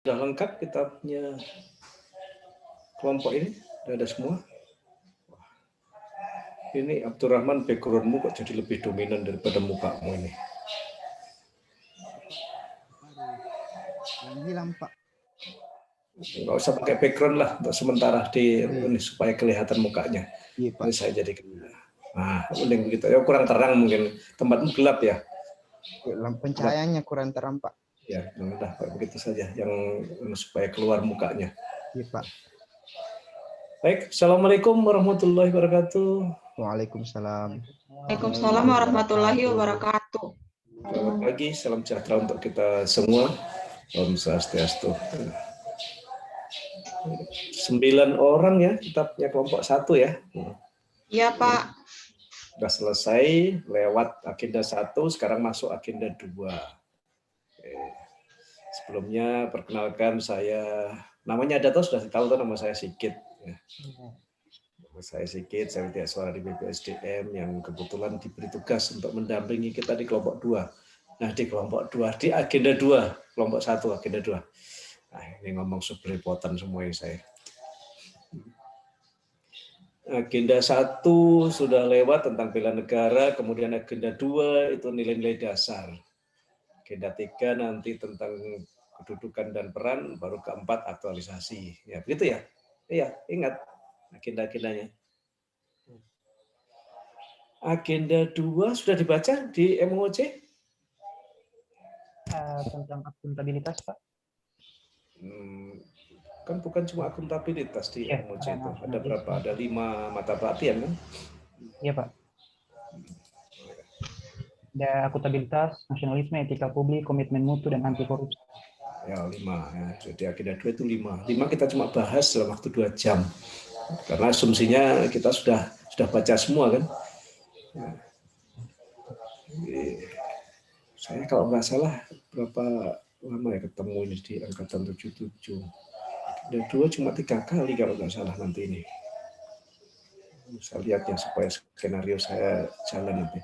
Sudah lengkap kitabnya kelompok ini? Sudah ada semua? Ini Abdurrahman, backgroundmu kok jadi lebih dominan daripada mukamu ini? Yang hilang, Pak. Nggak usah pakai background lah untuk sementara ini supaya kelihatan mukanya. Iya, Pak. Ini saya jadi nah, mending begitu. Ya kurang terang mungkin. Tempatmu gelap ya? Pencahayaannya kurang terang, Pak. Ya, udah begitu saja. Yang supaya keluar mukanya. Iya, Pak. Baik, Assalamualaikum warahmatullahi wabarakatuh. Waalaikumsalam. Waalaikumsalam warahmatullahi wabarakatuh. Selamat pagi, salam sejahtera untuk kita semua. Om Swastiastu. 9 orang ya, kitabnya kelompok 1 ya. Iya, Pak. Sudah selesai, lewat agenda 1, sekarang masuk agenda 2. Oke. Sebelumnya perkenalkan saya, namanya ada tuh sudah tahu tuh, nama saya Sigit. Ya. Nama saya Sigit, saya Widya Suara di BPSDM yang kebetulan diberi tugas untuk mendampingi kita di kelompok 2. Nah di kelompok 2, di agenda 2, kelompok 1 agenda 2. Nah ini ngomong sebelepotan semua yang saya. Agenda 1 sudah lewat tentang bela negara, kemudian agenda 2 itu nilai-nilai dasar. Agenda 3 nanti tentang kedudukan dan peran, baru keempat aktualisasi. Ya begitu ya? Iya, ingat agenda-agendanya. Agenda 2 sudah dibaca di MOC? Tentang akuntabilitas, Pak. Kan bukan cuma akuntabilitas di MOC itu. Ada berapa? Ada 5 mata pelatihan kan? Iya, Pak. Ada akuntabilitas, nasionalisme, etika publik, komitmen mutu, dan anti korupsi. Ya 5. Ya. Jadi agenda 2 itu 5. 5 kita cuma bahas dalam waktu 2 jam. Karena asumsinya kita sudah baca semua kan. Nah, saya kalau nggak salah berapa lama ya ketemu ini di angkatan 77. Dan 2 cuma 3 kali kalau nggak salah nanti ini. Saya lihat ya supaya skenario saya jalan nanti.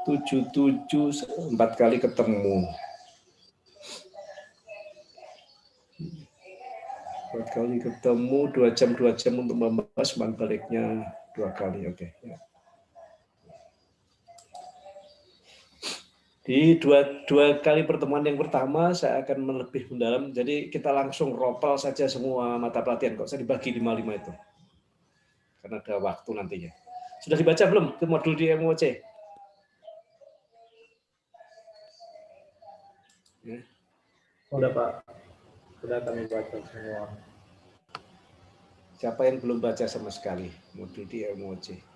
77 4 kali ketemu. 4 kali ketemu 2 jam untuk membahas, baliknya 2 kali. Oke. Ya. Di dua kali pertemuan yang pertama saya akan lebih mendalam. Jadi kita langsung ropel saja semua mata pelatihan. Kok saya dibagi 5 itu? Karena ada waktu nantinya. Sudah dibaca belum ke modul di MOC? Ya. Sudah, Pak. Sudah kami baca semua. Siapa yang belum baca sama sekali modul di MOC?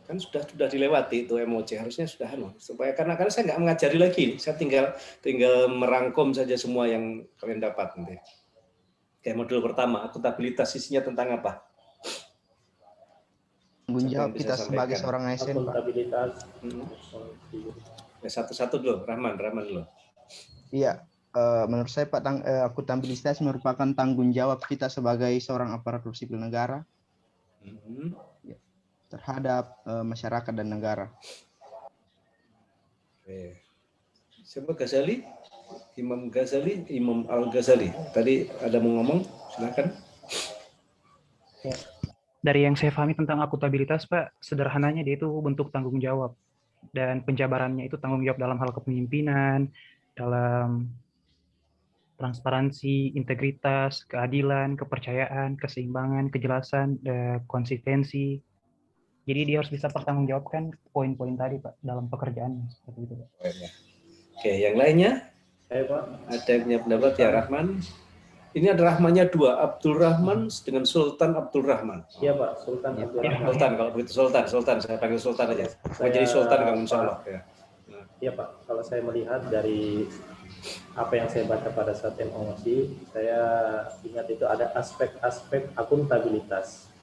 Kan sudah dilewati itu MOC, harusnya sudah supaya karena saya nggak mengajari lagi, saya tinggal merangkum saja semua yang kalian dapat nanti. Kayak modul pertama, akuntabilitas isinya tentang apa? Tanggung jawab kita sebagai seorang ASN, Pak. Akuntabilitas. Ya, satu-satu dulu, Rahman dulu. Iya, menurut saya Pak, akuntabilitas merupakan tanggung jawab kita sebagai seorang aparatur sipil negara terhadap masyarakat dan negara. Siapa Ghazali? Imam Al-Ghazali. Tadi ada mau ngomong, silakan. Dari yang saya pahami tentang akuntabilitas, Pak, sederhananya dia itu bentuk tanggung jawab. Dan penjabarannya itu tanggung jawab dalam hal kepemimpinan, dalam transparansi, integritas, keadilan, kepercayaan, keseimbangan, kejelasan, konsistensi. Jadi dia harus bisa pertanggungjawabkan poin-poin tadi, Pak, dalam pekerjaannya. Seperti itu, Pak. Oke, yang lainnya? Pak. Ada yang punya pendapat ya, Rahman? Ini ada Rahmannya 2, Abdul Rahman dengan Sultan Abdul Rahman. Iya, Pak, Sultan Abdul Rahman. Sultan, kalau begitu Sultan, saya panggil Sultan aja. Saya jadi Sultan kamu insya Allah. Iya, Pak, kalau saya melihat dari apa yang saya baca pada saat MOC, saya ingat itu ada aspek-aspek akuntabilitas.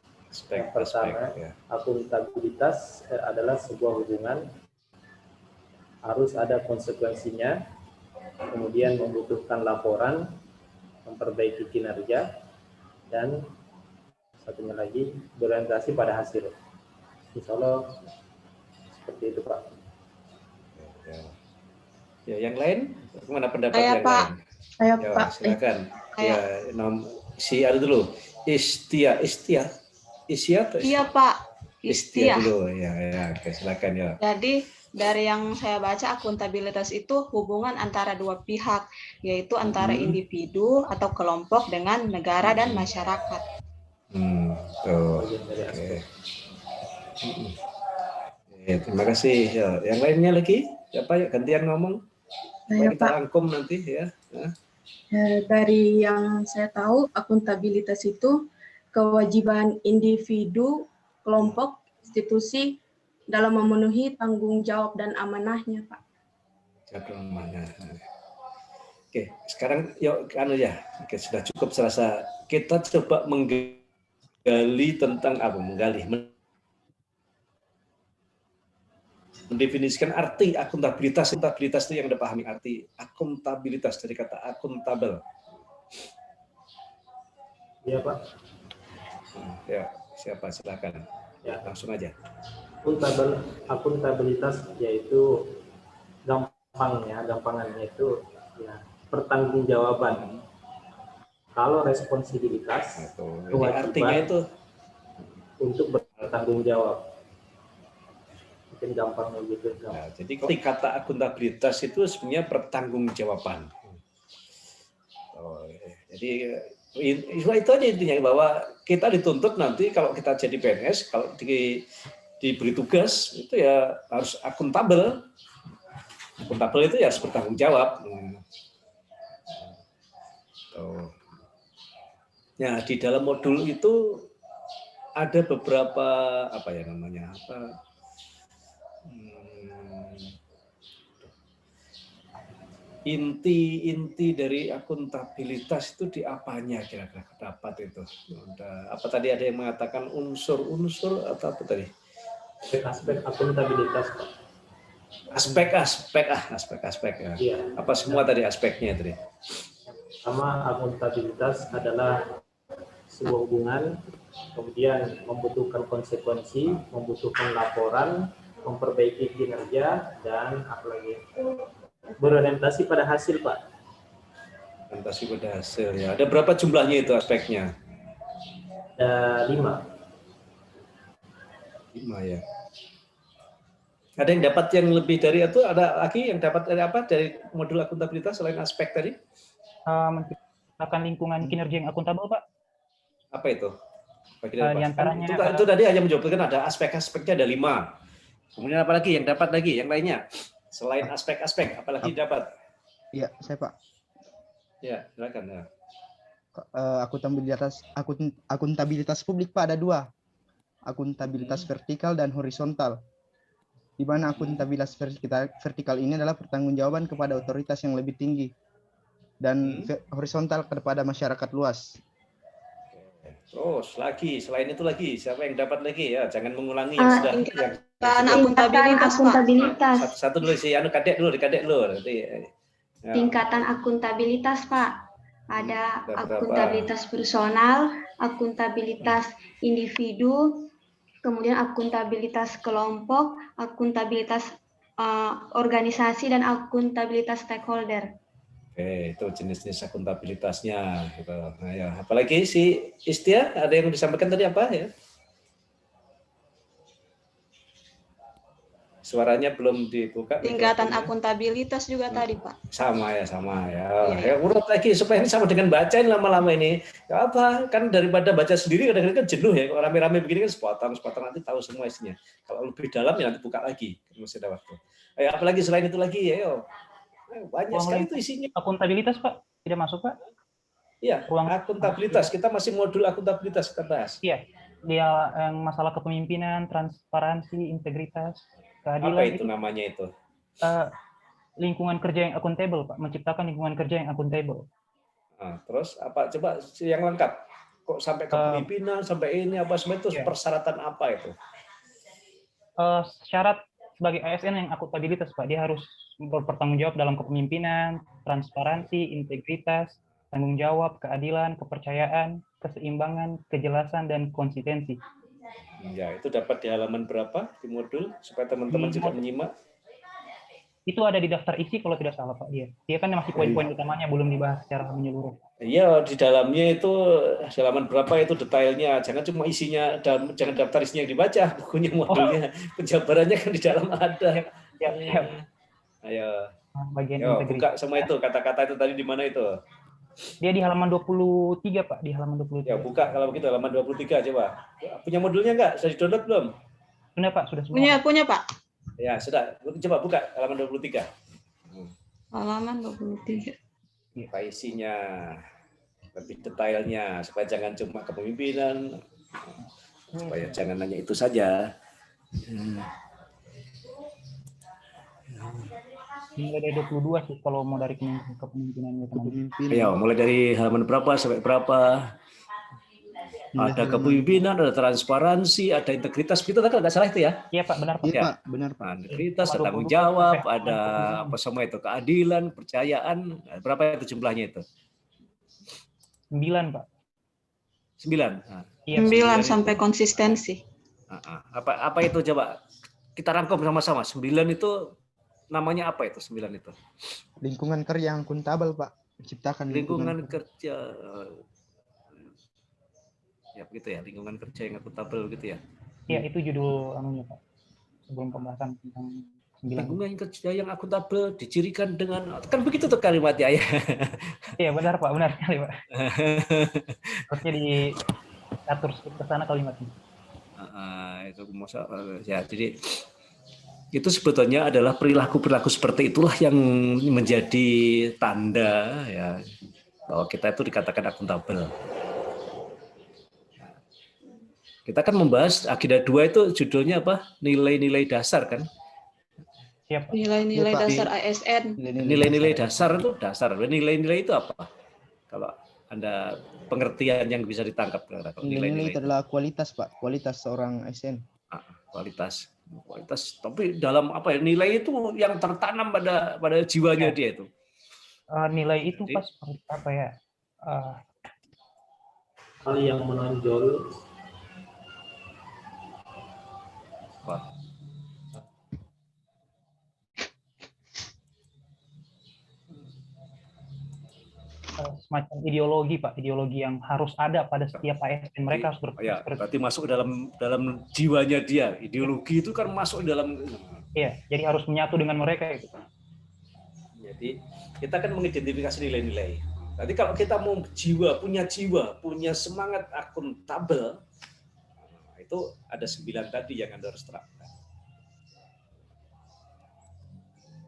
Yang pertama, akuntabilitas adalah sebuah hubungan, harus ada konsekuensinya, kemudian membutuhkan laporan, memperbaiki kinerja, dan satunya lagi berorientasi pada hasil. Insya Allah seperti itu Pak. Ya. Ya, yang lain, bagaimana pendapat Saya, yang Pak. lain? Saya, Ya, Pak. silakan. Saya. Ya, si ada dulu. Istia atau Iya, Pak. Istia Istia. dulu. Ya, oke, silakan ya. Jadi dari yang saya baca, akuntabilitas itu hubungan antara dua pihak, yaitu antara individu atau kelompok dengan negara dan masyarakat. Tuh. Bagian dari Oke. aspek. Ya, terima kasih. Ya, yang lainnya lagi? Siapa ya gantian ngomong? Supaya kita rangkum nanti ya. Dari yang saya tahu, akuntabilitas itu kewajiban individu, kelompok, institusi dalam memenuhi tanggung jawab dan amanahnya, Pak. Oke, sekarang yuk ya. Oke, sudah cukup serasa. Kita coba menggali tentang apa? Mendefinisikan arti akuntabilitas. Akuntabilitas itu yang Anda pahami arti akuntabilitas dari kata akuntabel. Iya Pak. Ya, siapa silakan. Ya, langsung aja. Akuntabilitas yaitu gampangannya itu ya pertanggungjawaban. Kalau responsibilitas, artinya itu untuk bertanggung jawab. Mungkin gampangnya gitu. Nah, jadi kata akuntabilitas itu sebenarnya pertanggungjawaban. Jadi itu aja intinya, bahwa kita dituntut nanti kalau kita jadi PNS, kalau diberi tugas itu ya harus akuntabel. Akuntabel itu ya harus bertanggung jawab. Nah, di dalam modul itu ada beberapa inti dari akuntabilitas itu di apanya kira-kira dapat itu? Apa tadi ada yang mengatakan unsur-unsur atau apa tadi? Aspek akuntabilitas. Aspek ya. Iya. Apa semua tadi aspeknya tadi? Pertama, akuntabilitas adalah sebuah hubungan, kemudian membutuhkan konsekuensi, membutuhkan laporan, memperbaiki kinerja, dan apalagi berorientasi pada hasil, Pak. Orientasi pada hasil ya. Ada berapa jumlahnya itu aspeknya? Ada 5. 5 ya. Ada yang dapat yang lebih dari itu? Ada lagi yang dapat dari apa? Dari modul akuntabilitas selain aspek tadi? Menciptakan lingkungan kinerja yang akuntabel, Pak. Apa itu? Itu tadi hanya menjawabkan ada aspek-aspeknya ada 5. Kemudian apa lagi yang dapat lagi? Yang lainnya? Selain aspek-aspek, apalagi dapat? Iya, saya Pak. Ya, silakan. Ya. Akuntabilitas publik Pak ada 2. Akuntabilitas vertikal dan horizontal. Di mana akuntabilitas vertikal ini adalah pertanggungjawaban kepada otoritas yang lebih tinggi dan horizontal kepada masyarakat luas. Terus lagi, selain itu lagi, siapa yang dapat lagi ya? Jangan mengulangi yang sudah. Akuntabilitas. Satu dulu si kadek dulu. Nanti, ya. Tingkatan akuntabilitas Pak. Ada akuntabilitas personal, akuntabilitas individu, kemudian akuntabilitas kelompok, akuntabilitas organisasi, dan akuntabilitas stakeholder. Oke, itu jenis-jenis akuntabilitasnya. Gitu. Nah, ya. Apalagi si Istia, ada yang disampaikan tadi apa ya? Suaranya belum dibuka. Tingkatan akuntabilitas juga tadi, Pak. Sama ya. Ya, urut lagi supaya ini sama dengan bacain lama-lama ini. Ya apa? Kan daripada baca sendiri kadang-kadang kan jenuh ya. Kalau rame-rame begini kan sepotong nanti tahu semua isinya. Kalau lebih dalam ya nanti buka lagi. Masih ada waktu. Ayo, apalagi selain itu lagi ya, yo. Banyak sekali itu isinya. Akuntabilitas, Pak. Tidak masuk, Pak? Iya, akuntabilitas. Kita masih modul akuntabilitas kita bahas. Iya. Dia yang masalah kepemimpinan, transparansi, integritas, keadilan. Apa itu namanya itu? Lingkungan kerja yang akuntabel, Pak. Menciptakan lingkungan kerja yang akuntabel. Nah, terus apa? Coba yang lengkap. Kok sampai kepemimpinan, sampai ini apa semua itu persyaratan apa itu? Syarat sebagai ASN yang akuntabilitas, Pak, dia harus bertanggung jawab dalam kepemimpinan, transparansi, integritas, tanggung jawab, keadilan, kepercayaan, keseimbangan, kejelasan, dan konsistensi. Ya, itu dapat di halaman berapa di modul supaya teman-teman juga menyimak? Itu ada di daftar isi kalau tidak salah Pak dia. Dia kan masih poin-poin utamanya belum dibahas secara menyeluruh. Iya, di dalamnya itu halaman berapa itu detailnya. Jangan cuma isinya, jangan daftar isinya yang dibaca, bukunya modulnya. Penjabarannya kan di dalam ada. Siap. Ayo. Bagian Yo, integritas. buka semua itu kata-kata itu tadi di mana itu? Dia di halaman 23 Pak, di halaman 23. Ya, buka kalau begitu halaman 23 coba. Punya modulnya enggak? Sudah di-download belum? Sudah Pak, sudah semua. Punya Pak. Ya, sudah. Coba buka halaman 23. Halaman 23. Apa isinya? Lebih detailnya supaya jangan cuma kepemimpinan. Supaya jangan hanya itu saja. Mulai dari 22 sih kalau mau dari kepemimpinan. Ya, mulai dari halaman berapa sampai berapa? Ada kepemimpinan, ada transparansi, ada integritas. Kita kan nggak salah itu ya? Iya Pak, benar Pak. Iya Pak, benar Pak. Integritas, ada tanggung jawab, ada apa semua itu, keadilan, kepercayaan. Berapa itu jumlahnya itu? 9 Pak. 9. Nah, Iya, 9 sampai konsistensi. Apa itu coba? Kita rangkum sama-sama. 9 itu namanya apa itu 9 itu? Lingkungan kerja yang akuntabel Pak. Menciptakan Lingkungan kerja. Ya begitu ya, lingkungan kerja yang akuntabel gitu ya. Iya, itu judul anunya Pak. Sebelum pembahasan tentang 9. Lingkungan kerja yang akuntabel dicirikan dengan, kan begitu tuh kalimatnya ya. Iya, benar Pak, benar sekali Pak. Harusnya diatur ke sana kalimatnya. Itu ya, jadi itu sebetulnya adalah perilaku-perilaku seperti itulah yang menjadi tanda ya bahwa kita itu dikatakan akuntabel. Kita kan membahas akidah 2 itu judulnya apa? Nilai-nilai dasar kan? Siap. Nilai-nilai dasar ASN. Nilai-nilai dasar itu dasar. Nilai-nilai itu apa? Kalau Anda pengertian yang bisa ditangkap. Nilai-nilai itu adalah kualitas Pak, kualitas seorang ASN. Kualitas. Tapi dalam apa ya? Nilai itu yang tertanam pada jiwanya dia itu. Nilai itu pas apa ya? Hal yang menonjol. Semacam ideologi Pak, ideologi yang harus ada pada setiap ASN. Mereka harus berpikir. Ya, berarti masuk dalam jiwanya dia. Ideologi itu kan masuk dalam. Iya, jadi harus menyatu dengan mereka itu. Jadi kita kan mengidentifikasi nilai-nilai. Nanti kalau kita mau jiwa, punya semangat akuntabel, itu ada 9 tadi yang Anda harus terapkan.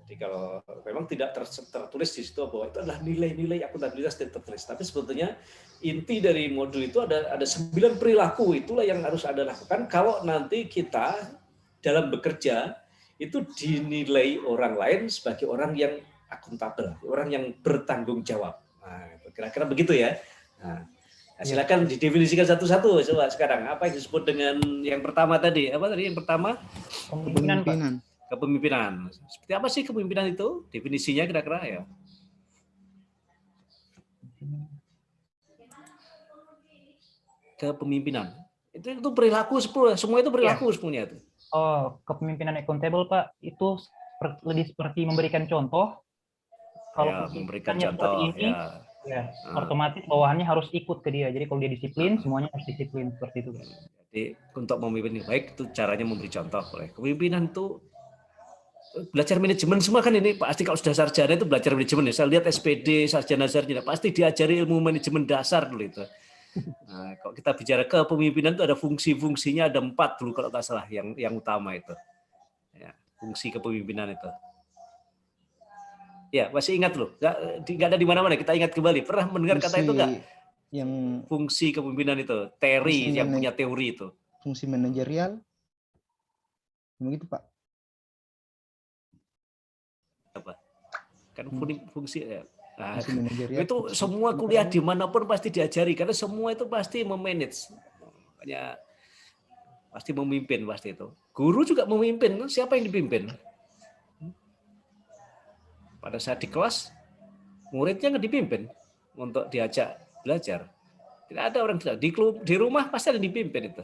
Jadi kalau memang tidak tertulis di situ bahwa itu adalah nilai-nilai akuntabilitas tidak tertulis, tapi sebetulnya inti dari modul itu ada 9 perilaku, itulah yang harus Anda lakukan kalau nanti kita dalam bekerja itu dinilai orang lain sebagai orang yang akuntabel, orang yang bertanggung jawab. Nah, kira-kira begitu ya. Nah, silakan didefinisikan satu-satu coba sekarang. Apa yang disebut dengan yang pertama tadi? Apa tadi yang pertama? Kepemimpinan. Kepemimpinan. Seperti apa sih kepemimpinan itu? Definisinya kira-kira ya. Kepemimpinan. Itu perilaku semua itu perilaku semuanya itu. Oh, kepemimpinan accountable Pak, itu lebih seperti memberikan contoh. Kalau memberikan contoh ini, ya, otomatis bawahannya harus ikut ke dia. Jadi kalau dia disiplin, semuanya harus disiplin seperti itu. Jadi untuk memimpin yang baik itu caranya memberi contoh. Kepemimpinan itu belajar manajemen semua kan ini pasti kalau sudah sarjana itu belajar manajemen ya. Saya lihat SPD, sarjana pasti diajari ilmu manajemen dasar dulu itu. Nah, kalau kita bicara kepemimpinan itu ada fungsi-fungsinya, ada 4 dulu kalau nggak salah yang utama itu. Ya, fungsi kepemimpinan itu. Ya, masih ingat loh. Nggak ada di mana-mana. Kita ingat kembali. Pernah mendengar kata itu nggak? Yang fungsi kepemimpinan itu, Terry yang punya teori itu. Fungsi manajerial. Begitu Pak. Apa? Kan fungsi ya. Nah, itu semua kuliah dimanapun pasti diajari karena semua itu pasti memanage, makanya pasti memimpin pasti itu. Guru juga memimpin, siapa yang dipimpin? Pada saat di kelas muridnya nggak dipimpin untuk diajak belajar. Tidak ada orang di rumah pasti ada yang dipimpin itu.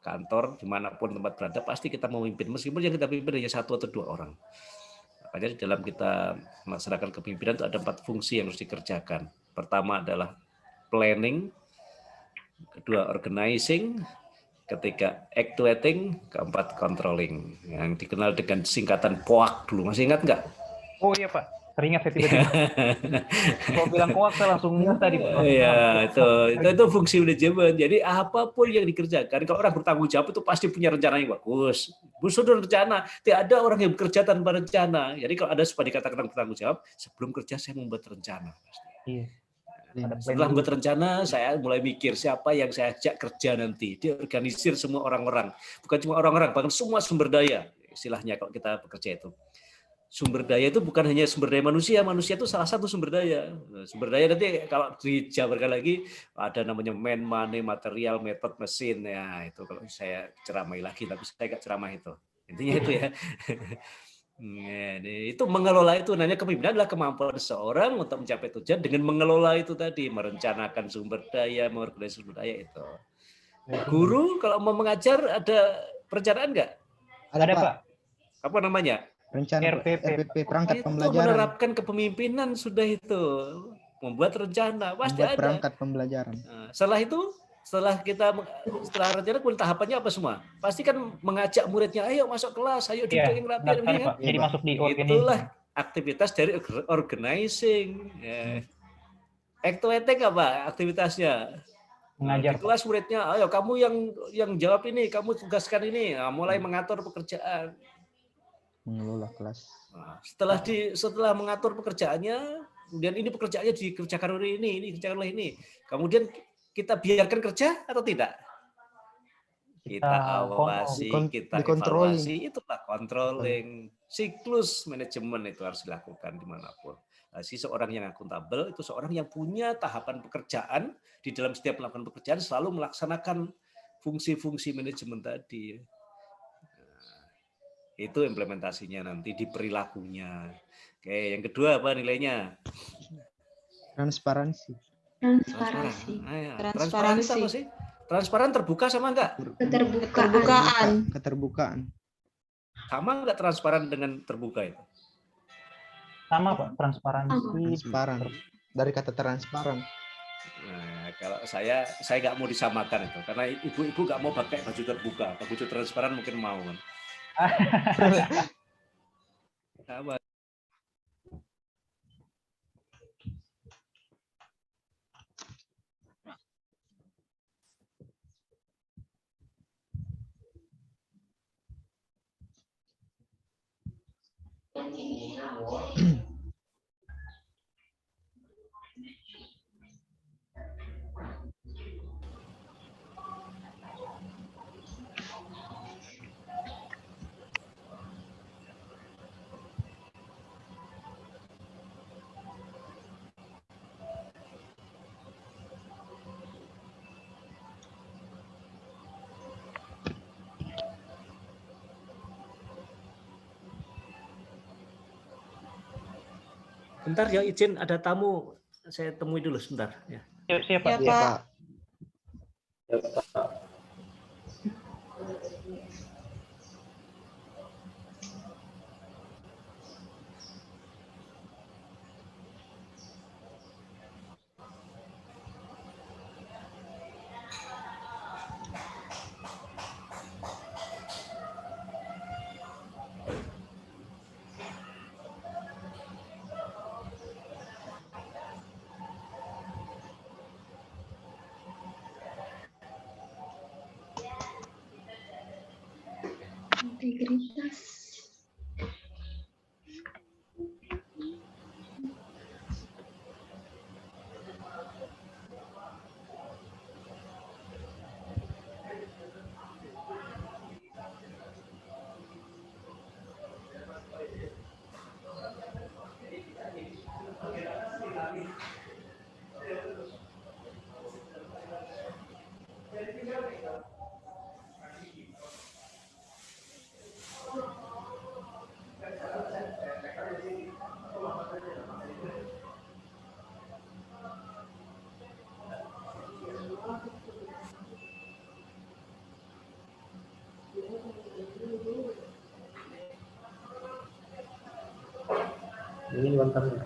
Kantor dimanapun tempat berada pasti kita memimpin, meskipun yang kita pimpin hanya 1 atau 2 orang. Makanya di dalam kita melaksanakan kepemimpinan itu ada 4 fungsi yang harus dikerjakan. Pertama adalah planning, kedua organizing, ketiga actuating, keempat controlling, yang dikenal dengan singkatan POAK dulu. Masih ingat nggak? Oh iya Pak, teringat saya tiba-tiba. Kalau bilang POAK saya langsung tadi Pak. Iya, itu fungsi manajemen. Jadi apapun yang dikerjakan, kalau orang bertanggung jawab itu pasti punya rencana yang bagus. Sudah rencana, tidak ada orang yang bekerja tanpa rencana. Jadi kalau ada supaya dikatakan bertanggung jawab, sebelum kerja saya membuat rencana. Iya. Setelah membuat rencana, saya mulai mikir siapa yang saya ajak kerja nanti. Diorganisir semua orang-orang, bukan cuma orang-orang, bahkan semua sumber daya. Istilahnya kalau kita bekerja itu. Sumber daya itu bukan hanya sumber daya manusia itu salah satu sumber daya. Sumber daya nanti kalau dijabarkan lagi ada namanya man, money, material, method, mesin. Ya itu kalau saya ceramai lagi, tapi saya nggak ceramah itu. Intinya itu ya. Itu mengelola itu namanya kepemimpinan adalah kemampuan seseorang untuk mencapai tujuan dengan mengelola itu tadi, merencanakan sumber daya, mengorganisasi sumber daya itu. Guru kalau mau mengajar ada perencanaan nggak? Ada Pak. Apa namanya? Rencana RPP perangkat itu pembelajaran. Menerapkan kepemimpinan sudah itu, membuat rencana pasti Membuat ada. Perangkat pembelajaran. Nah, setelah rencana kemudian tahapannya apa semua? Pasti kan mengajak muridnya, ayo masuk kelas, ayo duduk yang rapi. Pak. Jadi masuk di organisasi. Itulah aktivitas dari organizing. Actuating apa aktivitasnya? Mengajar. Di kelas muridnya, ayo kamu yang jawab ini, kamu tugaskan ini. Nah, mulai mengatur pekerjaan. Mengelola kelas. Nah, setelah mengatur pekerjaannya, kemudian ini pekerjaannya dikerjakan oleh ini dikerjakan oleh ini. Kemudian kita biarkan kerja atau tidak? Kita awasi, kita evaluasi, itulah controlling. Siklus manajemen itu harus dilakukan dimanapun. Nah, seorang yang akuntabel itu seorang yang punya tahapan pekerjaan, di dalam setiap melakukan pekerjaan selalu melaksanakan fungsi-fungsi manajemen tadi. Itu implementasinya nanti di perilakunya. Oke, yang kedua apa nilainya? Transparansi. Transparansi apa sih? Transparan terbuka sama enggak? Keterbukaan. Sama enggak transparan dengan terbuka itu? Sama Pak, transparansi. Transparan. Dari kata transparan. Nah, kalau saya nggak mau disamakan itu, karena ibu-ibu nggak mau pakai baju terbuka, baju transparan mungkin mau kan. Sama. Bentar ya, izin ada tamu, saya temui dulu sebentar ya. Siap Pak. Ya, Pak. Ya, Pak. Integritas. Ini bantarnya.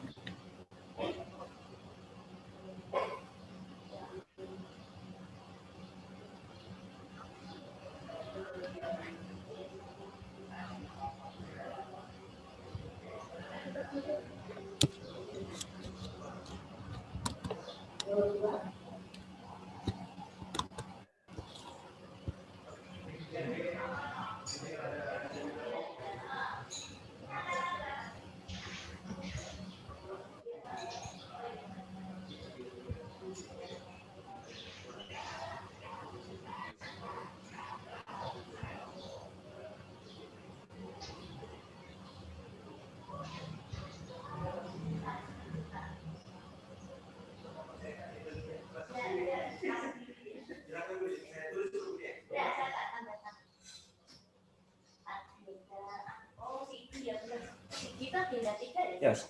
Yes.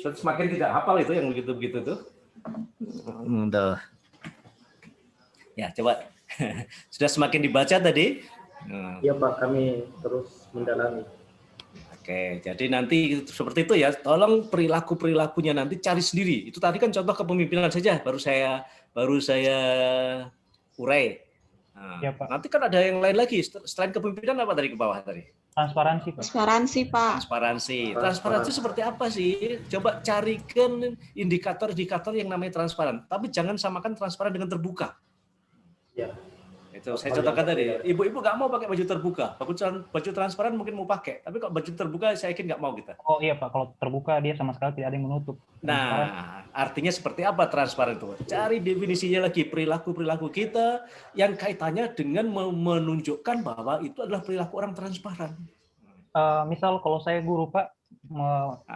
Semakin tidak hafal itu yang begitu-begitu tuh. Udah. Ya, coba. Sudah semakin dibaca tadi? Iya Pak, kami terus mendalami. Oke, jadi nanti seperti itu ya. Tolong perilaku-perilakunya nanti cari sendiri. Itu tadi kan contoh kepemimpinan saja, baru saya urai. Nah, Ya, Pak. nanti kan ada yang lain lagi. Selain kepemimpinan apa tadi ke bawah tadi? Transparansi, Pak. Transparansi, Pak. Transparansi seperti apa sih? Coba carikan indikator-indikator yang namanya transparan. Tapi jangan samakan transparan dengan terbuka. Ya. Itu saya contohkan tadi. Ibu-ibu nggak mau pakai baju terbuka. Baju transparan mungkin mau pakai. Tapi kalau baju terbuka saya yakin nggak mau kita. Oh iya Pak, kalau terbuka dia sama sekali tidak ada yang menutup. Nah, artinya seperti apa transparan itu? Cari definisinya lagi, perilaku-perilaku kita yang kaitannya dengan menunjukkan bahwa itu adalah perilaku orang transparan. Misal kalau saya guru Pak,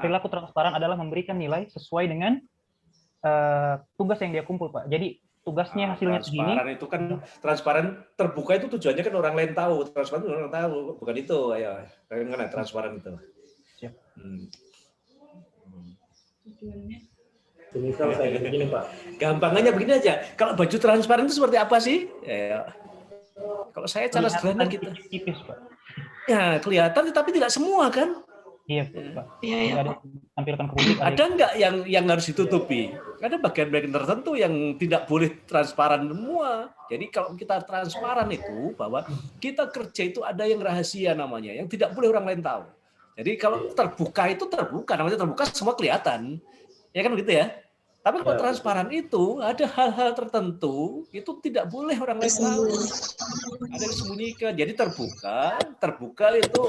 perilaku transparan adalah memberikan nilai sesuai dengan tugas yang dia kumpul Pak. Jadi tugasnya hasilnya segini. Transparan itu kan transparan terbuka itu tujuannya kan orang lain tahu. Transparan itu orang tahu, bukan itu. Ayo, bagaimana transparan itu? Siap. Misal saya begini Pak. Gampangannya begini aja. Kalau baju transparan itu seperti apa sih? Ya. Kalau saya cara sederhana gitu. Tipis Pak. Ya kelihatan, tapi tidak semua kan? Iya Pak. Iya. Ada tampilkan ke publik. Ada nggak yang harus ditutupi? Ada bagian-bagian tertentu yang tidak boleh transparan semua. Jadi kalau kita transparan itu bahwa kita kerja itu ada yang rahasia namanya, yang tidak boleh orang lain tahu. Jadi kalau terbuka itu terbuka, namanya terbuka semua kelihatan. Ya kan begitu ya? Tapi kalau transparan itu ada hal-hal tertentu itu tidak boleh orang lain tahu. Ada yang disembunyikan. Jadi terbuka itu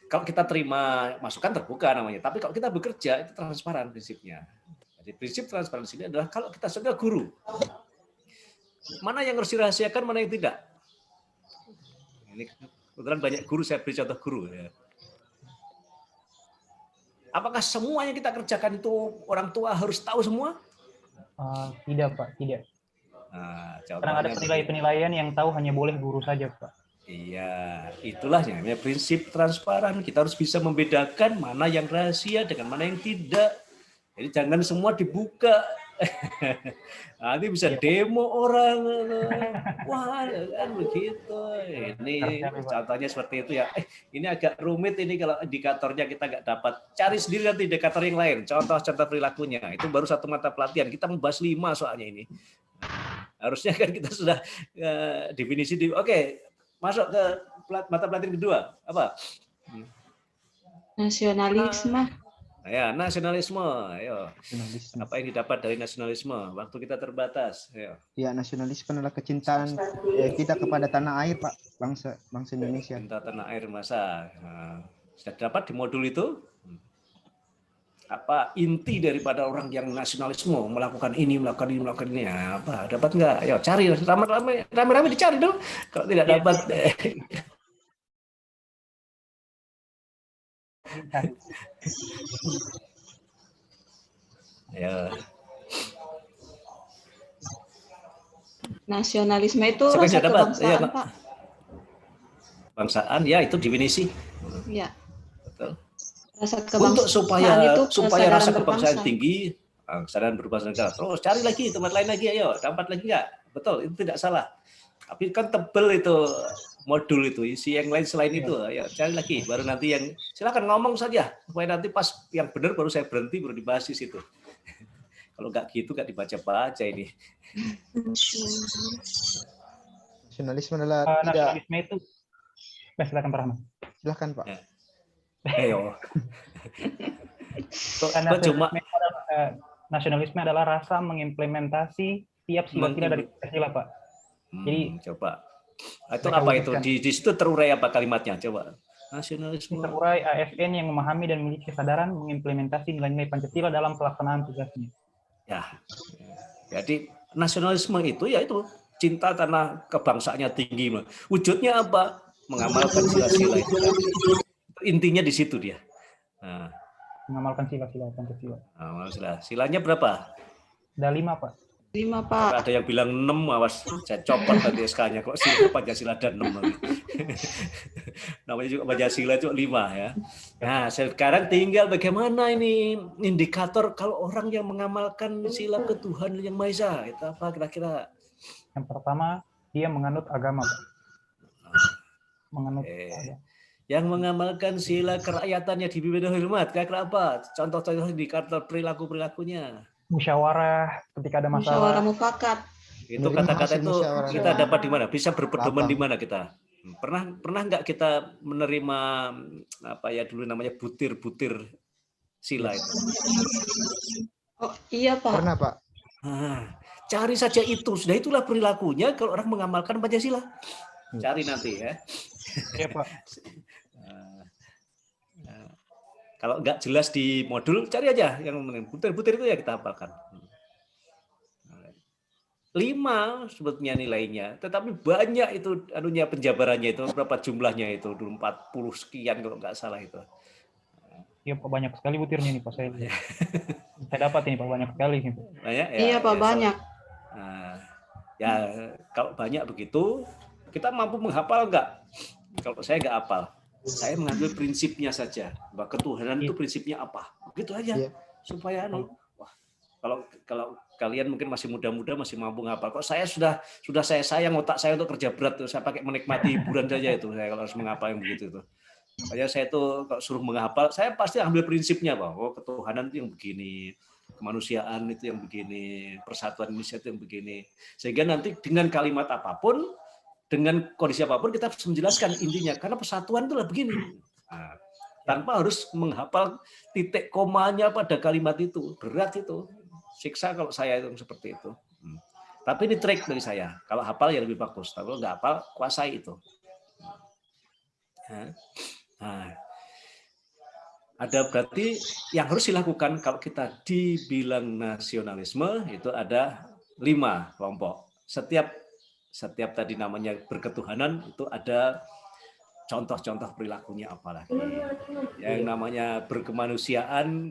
kalau kita terima masukan terbuka namanya. Tapi kalau kita bekerja itu transparan prinsipnya. Jadi prinsip transparansi ini adalah kalau kita sebagai guru, mana yang harus dirahasiakan, mana yang tidak. Ini kebetulan banyak guru, saya beri contoh guru. Ya. Apakah semua yang kita kerjakan itu orang tua harus tahu semua? Tidak Pak, tidak. Nah, karena ada penilaian yang tahu hanya boleh guru saja Pak. Iya, itulah yang namanya prinsip transparan. Kita harus bisa membedakan mana yang rahasia dengan mana yang tidak. Jadi jangan semua dibuka. Nanti bisa demo orang. Wah, kan begitu. Ini contohnya seperti itu ya. Ini agak rumit ini kalau indikatornya kita nggak dapat. Cari sendiri nanti indikator yang lain. Contoh-contoh perilakunya. Itu baru satu mata pelatihan. Kita membahas 5 soalnya ini. Harusnya kan kita sudah definisi. Oke, masuk ke mata pelatihan kedua. Apa? Nasionalisme. Ya, nasionalisme. Ayo. Apa yang didapat dari nasionalisme? Waktu kita terbatas. Ayo. Ya, nasionalisme adalah kecintaan kita kepada tanah air, Pak, bangsa Indonesia. Cinta tanah air masa. Nah, sudah dapat di modul itu? Apa inti daripada orang yang nasionalisme melakukan ini ya, apa dapat nggak? Ayo cari rame-rame dicari dong. Kalau tidak dapat ya. Nasionalisme itu rasa kebangsaan, ya, Pak. Bangsaan ya itu definisi. Ya. Betul. Rasa kebangsaan untuk supaya rasa kebangsaan berbangsa. tinggi, kesadaran berbangsa negara. Terus cari lagi tempat lain lagi, ayo dapat lagi nggak? Betul, itu tidak salah. Tapi kan tebel itu modul itu, isi yang lain selain itu, ya cari lagi. Baru nanti yang silakan ngomong saja, supaya nanti pas yang benar baru saya berhenti, baru dibahas di situ. Kalau nggak gitu nggak dibaca-baca ini. Nasionalisme adalah nasionalisme itu. Silakan Pak Rahman. Silakan Pak. Ya. Ayo. Nasionalisme adalah rasa mengimplementasi tiap sila-sila dari Pancasila, Pak. Jadi coba. Itu apa itu? Di situ terurai apa kalimatnya? Coba. Nasionalisme. Terurai ASN yang memahami dan memiliki kesadaran mengimplementasi nilai-nilai Pancasila dalam pelaksanaan tugasnya. Ya. Jadi nasionalisme itu ya itu cinta tanah kebangsaannya tinggi. Wujudnya apa? Mengamalkan sila-sila itu. Intinya di situ dia. Nah. Mengamalkan sila-sila Pancasila. Silanya berapa? Ada 5, Pak. 5, Pak. Ada yang bilang 6, awas saya copot nanti SK-nya kok sila Pancasila ada 6 lagi. Namanya juga Pancasila cuma 5 ya. Nah, sekarang tinggal bagaimana ini indikator kalau orang yang mengamalkan sila ketuhanan yang Maha Esa, itu apa kira-kira? Yang pertama, dia menganut agama, Pak. Menganut agama. Yang mengamalkan sila kerakyatannya dipimpin oleh hormat, kira-kira apa? Contoh-contoh indikator perilaku-perilakunya. Musyawarah ketika ada masalah. Musyawarah mufakat. Itu kata-kata itu kita dapat di mana? Bisa berpedoman di mana kita? Pernah nggak kita menerima apa ya dulu namanya butir-butir sila itu? Oh iya Pak. Pernah Pak. Cari saja itu, sudah itulah perilakunya kalau orang mengamalkan Pancasila. Cari nanti ya. Iya Pak. Kalau nggak jelas di modul, cari aja yang butir-butir itu ya kita hafalkan. 5 sebetulnya nilainya, tetapi banyak itu anunya penjabarannya itu berapa jumlahnya itu dulu 40 sekian kalau nggak salah itu. Iya Pak, banyak sekali butirnya nih Pak saya. Saya dapat ini Pak, banyak sekali nih Pak. Banyak, ya, iya Pak, banyak. Nah, ya kalau banyak begitu, kita mampu menghafal nggak? Kalau saya nggak hafal. Saya mengambil prinsipnya saja, bahwa ketuhanan itu prinsipnya apa, begitu aja, supaya wah, kalau kalian mungkin masih muda-muda masih mampu ngapal, kok saya sudah saya sayang otak saya untuk kerja berat tuh, saya pakai menikmati hiburan saja itu, saya kalau harus menghafal yang begitu itu, makanya saya tuh kalau suruh menghafal, saya pasti ambil prinsipnya bahwa ketuhanan itu yang begini, kemanusiaan itu yang begini, persatuan Indonesia itu yang begini, sehingga nanti dengan kalimat apapun dengan kondisi apapun kita harus menjelaskan intinya karena persatuan itulah begini. Nah, tanpa harus menghafal titik komanya pada kalimat itu, berat itu, siksa kalau saya itu seperti itu. Tapi ini trik dari saya. Kalau hafal ya lebih bagus. Tapi kalau nggak hafal, kuasai itu. Nah, ada berarti yang harus dilakukan kalau kita dibilang nasionalisme itu ada 5 kelompok. Setiap tadi namanya berketuhanan itu ada contoh-contoh perilakunya apalagi. Yang namanya berkemanusiaan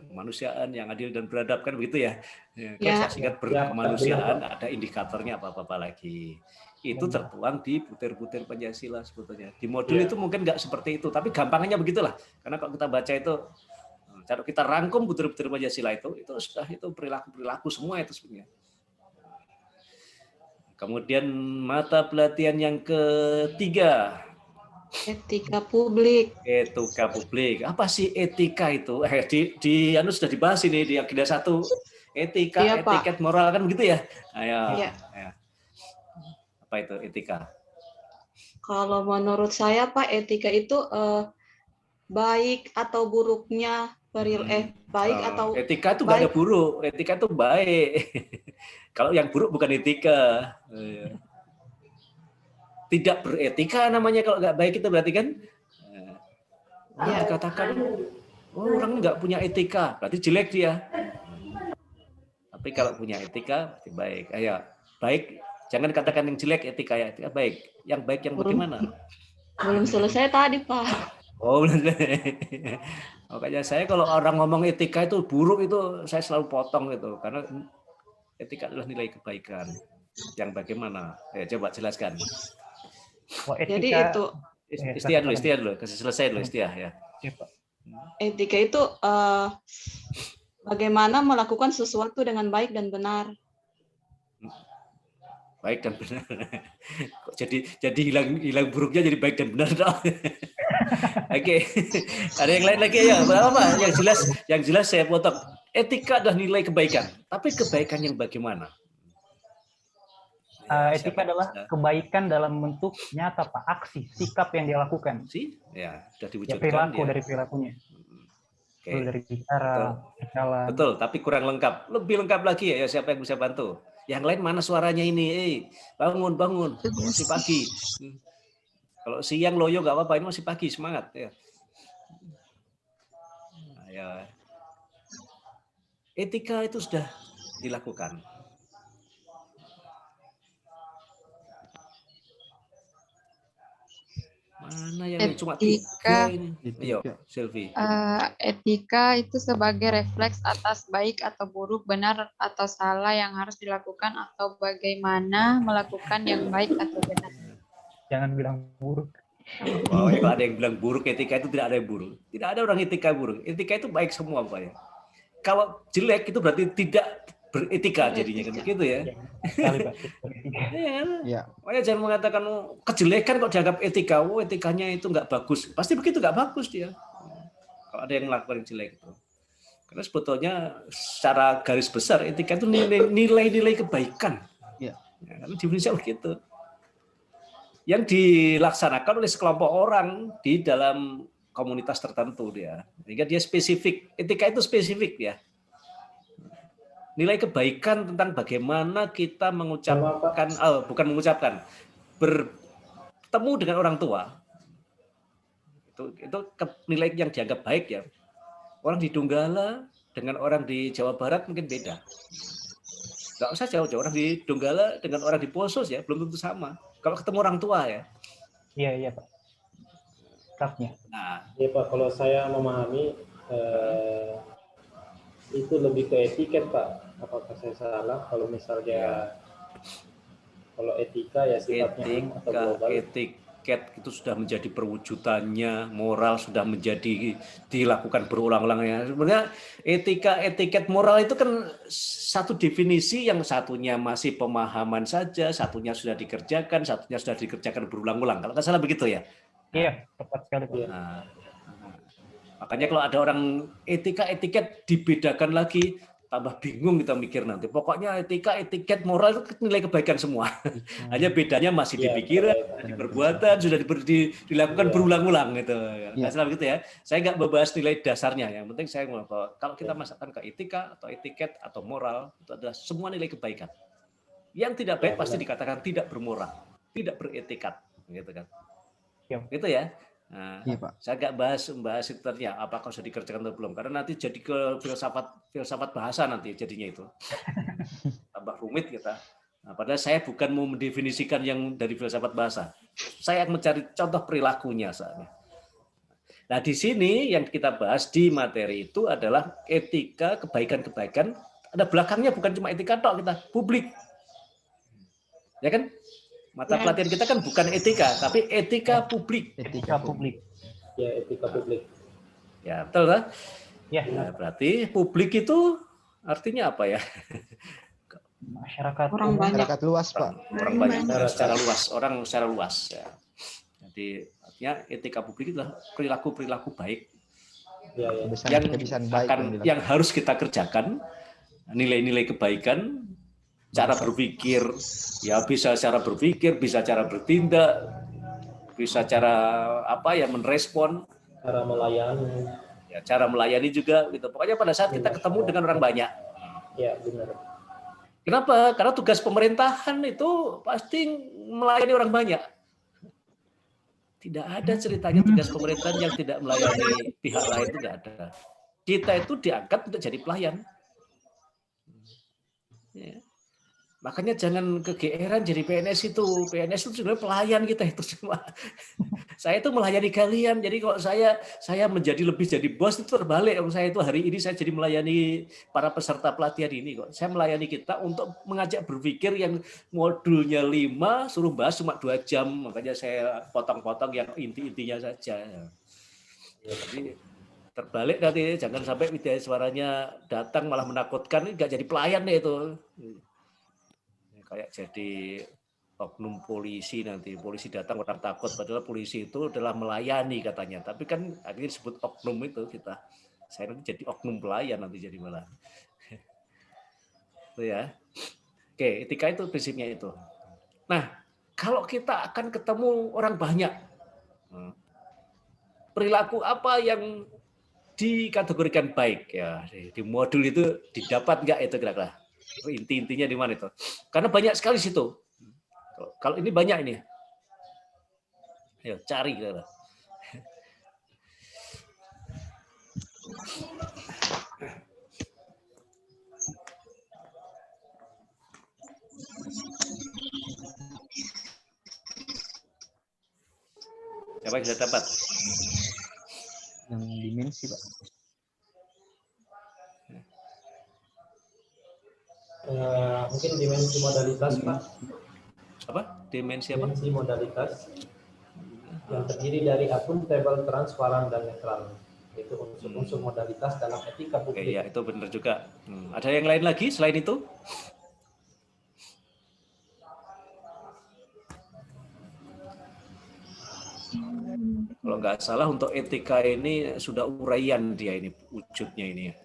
yang adil dan beradab kan begitu ya. Kalau saya singkat berkemanusiaan ada indikatornya apa-apa lagi. Itu tertuang di butir-butir Pancasila sebetulnya. Di modul itu mungkin nggak seperti itu, tapi gampangnya begitulah. Karena kalau kita baca itu, kalau kita rangkum butir-butir Pancasila itu sudah itu perilaku-perilaku semua itu sebenarnya. Kemudian mata pelatihan yang ketiga. Etika publik. Etika publik. Apa sih etika itu? Di anu sudah dibahas ini di agenda 1. Etika, iya, etiket moral kan begitu ya? Ayo. Iya. Apa itu etika? Kalau menurut saya Pak, etika itu baik atau buruknya baik atau etika itu nggak ada buruk, etika itu baik. Kalau yang buruk bukan etika. Tidak beretika namanya kalau nggak baik itu berarti kan dikatakan orang nggak punya etika, berarti jelek dia. Tapi kalau punya etika berarti baik. Ayo, baik. Jangan katakan yang jelek etika ya, etika baik. Yang baik yang bagaimana? Belum selesai tadi Pak. Oh, makanya saya kalau orang ngomong etika itu buruk itu saya selalu potong itu karena etika adalah nilai kebaikan. Yang bagaimana? Coba jelaskan. Jadi itu Istia dulu, kasih selesai dulu Istia ya. Etika itu bagaimana melakukan sesuatu dengan baik dan benar. Baik dan benar. Kok jadi hilang buruknya jadi baik dan benar dong. Oke. Ada yang lain lagi ya? Apa? Yang jelas saya potong. Etika adalah nilai kebaikan. Tapi kebaikan yang bagaimana? Etika adalah kebaikan dalam bentuk nyata, Pak. Aksi, sikap yang dia lakukan. Ya, sudah diwujudkan. Perilaku dari perilakunya. Okay. Dari bicara, jalan. Betul, tapi kurang lengkap. Lebih lengkap lagi ya, siapa yang bisa bantu? Yang lain mana suaranya ini? Bangun, masih pagi. Kalau siang loyo nggak apa-apa, ini masih pagi, semangat ya. Nah, ya. Etika itu sudah dilakukan. Mana yang cuma 3 ini? Ayo, Sylvie. Etika itu sebagai refleks atas baik atau buruk, benar atau salah yang harus dilakukan atau bagaimana melakukan yang baik atau benar. Jangan bilang buruk. Kalau ada yang bilang buruk, etika itu tidak ada yang buruk. Tidak ada orang etika buruk. Etika itu baik semua, Pak ya. Kalau jelek itu berarti tidak beretika jadinya kan begitu ya. Iya. Makanya jangan mengatakan kejelekan kok dianggap etika. Etikanya itu nggak bagus. Pasti begitu nggak bagus dia. Kalau ada yang melakukan yang jelek itu. Karena sebetulnya secara garis besar etika itu nilai-nilai kebaikan. Ya, karena definisinya begitu. Yang dilaksanakan oleh sekelompok orang di dalam komunitas tertentu dia. Sehingga dia spesifik. Etika itu spesifik ya. Nilai kebaikan tentang bagaimana kita mengucapkan, bertemu dengan orang tua. Itu nilai yang dianggap baik ya. Orang di Donggala dengan orang di Jawa Barat mungkin beda. Nggak usah jauh-jauh, orang di Donggala dengan orang di Poso ya belum tentu sama. Kalau ketemu orang tua ya. Iya Pak. Sikapnya. Nah, iya Pak, kalau saya memahami itu lebih ke etiket Pak. Apakah saya salah? Kalau misalnya kalau etika ya sifatnya atau global. Etiket itu sudah menjadi perwujudannya, moral sudah menjadi dilakukan berulang-ulang ya. Sebenarnya etiket moral itu kan satu definisi, yang satunya masih pemahaman saja, satunya sudah dikerjakan, satunya sudah dikerjakan berulang-ulang. Kalau nggak salah begitu ya. Iya, tepat sekali Pak. Makanya kalau ada orang etiket dibedakan lagi, tambah bingung kita mikir nanti. Pokoknya etiket moral itu nilai kebaikan semua. Hanya bedanya masih di pikiran, di perbuatan, sudah dilakukan berulang-ulang gitu. Nggak salah begitu ya. Saya nggak membahas nilai dasarnya. Yang penting saya ngomong bahwa kalau kita masukkan ke etika atau etiket atau moral, itu adalah semua nilai kebaikan. Yang tidak baik pasti dikatakan tidak bermoral, tidak beretikat, gitu kan. Gitu ya. Nah, iya, Pak. Saya nggak membahas itu ternyata apakah sudah dikerjakan atau belum, karena nanti jadi ke filsafat bahasa nanti jadinya itu tambah rumit kita. Nah, padahal saya bukan mau mendefinisikan yang dari filsafat bahasa, saya akan mencari contoh perilakunya saatnya. Nah di sini yang kita bahas di materi itu adalah etika, kebaikan. Ada belakangnya, bukan cuma etika tok, kita publik, ya kan? Mata pelatihan kita kan bukan etika, tapi etika publik. Etika publik. Ya, etika publik. Ya, betul kan? Ya. Berarti publik itu artinya apa ya? Masyarakat. Masyarakat luas, Pak. Orang banyak, secara luas, orang secara luas. Ya. Jadi artinya etika publik itu adalah perilaku baik yang harus kita kerjakan, nilai-nilai kebaikan. Cara berpikir, ya bisa cara berpikir, bisa cara bertindak, bisa cara merespon, cara melayani, ya cara melayani juga, gitu. Pokoknya pada saat kita ketemu dengan orang banyak. Ya benar. Kenapa? Karena tugas pemerintahan itu pasti melayani orang banyak. Tidak ada ceritanya tugas pemerintahan yang tidak melayani pihak lain, itu tidak ada. Kita itu diangkat untuk jadi pelayan. Ya. Makanya jangan kegeeran jadi PNS itu. PNS itu sebenarnya pelayan kita itu semua. Saya itu melayani kalian. Jadi kalau saya menjadi lebih jadi bos itu terbalik. Saya itu hari ini saya jadi melayani para peserta pelatihan ini kok. Saya melayani kita untuk mengajak berpikir yang modulnya 5, suruh bahas cuma 2 jam. Makanya saya potong-potong yang inti-intinya saja. Jadi terbalik nanti, jangan sampai Widya Suaranya datang malah menakutkan, nggak jadi pelayan deh itu. Kayak jadi oknum polisi, nanti polisi datang orang takut, padahal polisi itu adalah melayani katanya, tapi kan akhirnya disebut oknum itu kita. Saya nanti jadi oknum pelayan nanti jadi malah. Itu ya. Oke, etika itu prinsipnya itu. Nah, kalau kita akan ketemu orang banyak, perilaku apa yang dikategorikan baik ya di modul itu didapat nggak itu kira-kira? Inti-intinya di mana itu? Karena banyak sekali situ. Kalau ini banyak ini. Ayo cari kira-kira. Siapa yang sudah dapat? Yang dimensi, Pak. Mungkin dimensi modalitas, Pak. Apa? Dimensi apa? Dimensi modalitas yang terdiri dari akuntabel, transparan, dan netral. Itu unsur-unsur modalitas dalam etika publik. Oke, ya itu benar juga. Ada yang lain lagi selain itu? Kalau nggak salah untuk etika ini sudah uraian dia ini wujudnya ini ya.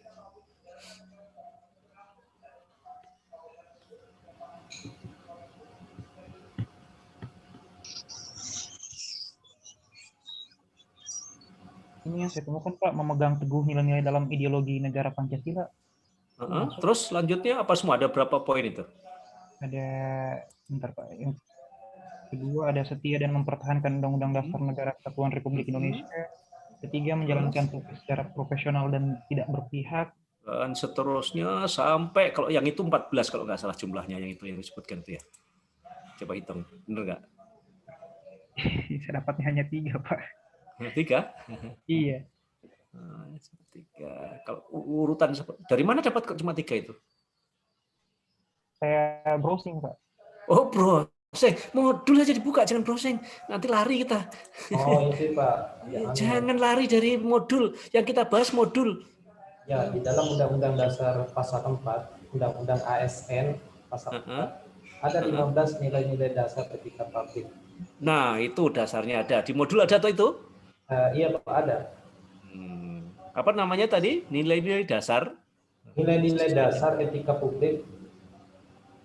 Ini yang saya temukan Pak, memegang teguh nilai-nilai dalam ideologi negara Pancasila. Terus selanjutnya apa semua? Ada berapa poin itu? Ada, bentar Pak, yang kedua ada setia dan mempertahankan Undang-Undang Dasar Negara Kesatuan Republik Indonesia. Ketiga, menjalankan tugas secara profesional dan tidak berpihak. Dan seterusnya sampai, kalau yang itu 14 kalau nggak salah jumlahnya yang itu yang disebutkan itu ya. Coba hitung, bener nggak? Saya dapatnya hanya 3 Pak. 3? Iya. 3. Kalau urutan dari mana dapat kok cuma 3 itu? Saya browsing Pak. Oh browsing, modul aja dibuka, jangan browsing, nanti lari kita. Oh itu Pak. Jangan lari dari modul, yang kita bahas modul. Ya, di dalam Undang-Undang Dasar Pasal 4, Undang-Undang ASN Pasal 4, ada 15 nilai-nilai dasar etika publik. Nah, itu dasarnya ada. Di modul ada atau itu? Iya Pak, ada. Apa namanya tadi? Nilai-nilai dasar? Nilai-nilai dasar etika publik.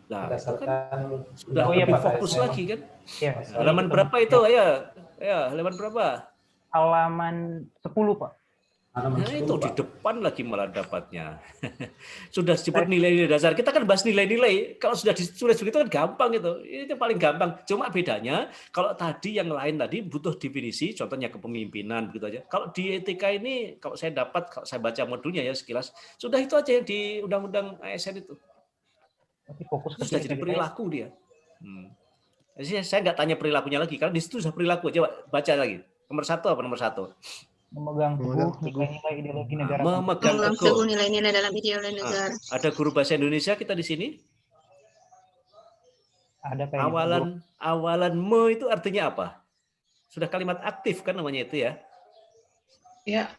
Nah, berdasarkan sudah lebih fokus lagi kan? Ya. Halaman berapa itu? Ya, halaman berapa? Halaman 10 Pak. Nah, itu di depan lagi malah dapatnya. Sudah disebut nilai-nilai dasar. Kita kan bahas nilai-nilai. Kalau sudah ditulis begitu kan gampang itu. Itu paling gampang. Cuma bedanya kalau tadi yang lain tadi butuh definisi, contohnya kepemimpinan begitu aja. Kalau di etika ini kalau saya dapat, kalau saya baca modulnya ya sekilas, sudah itu aja yang di Undang-Undang ASN itu. Tapi fokus sudah jadi perilaku dia. Jadi saya nggak tanya perilakunya lagi, karena di situ sudah perilaku. Coba baca lagi. Nomor 1 apa nomor 1? Memegang teguh nilai-nilai ideologi negara. Memegang teguh nilai-nilai dalam ideologi negara. Ada guru bahasa Indonesia kita di sini? Ada Pak. Awalan me itu artinya apa? Sudah kalimat aktif kan namanya itu ya? Ya.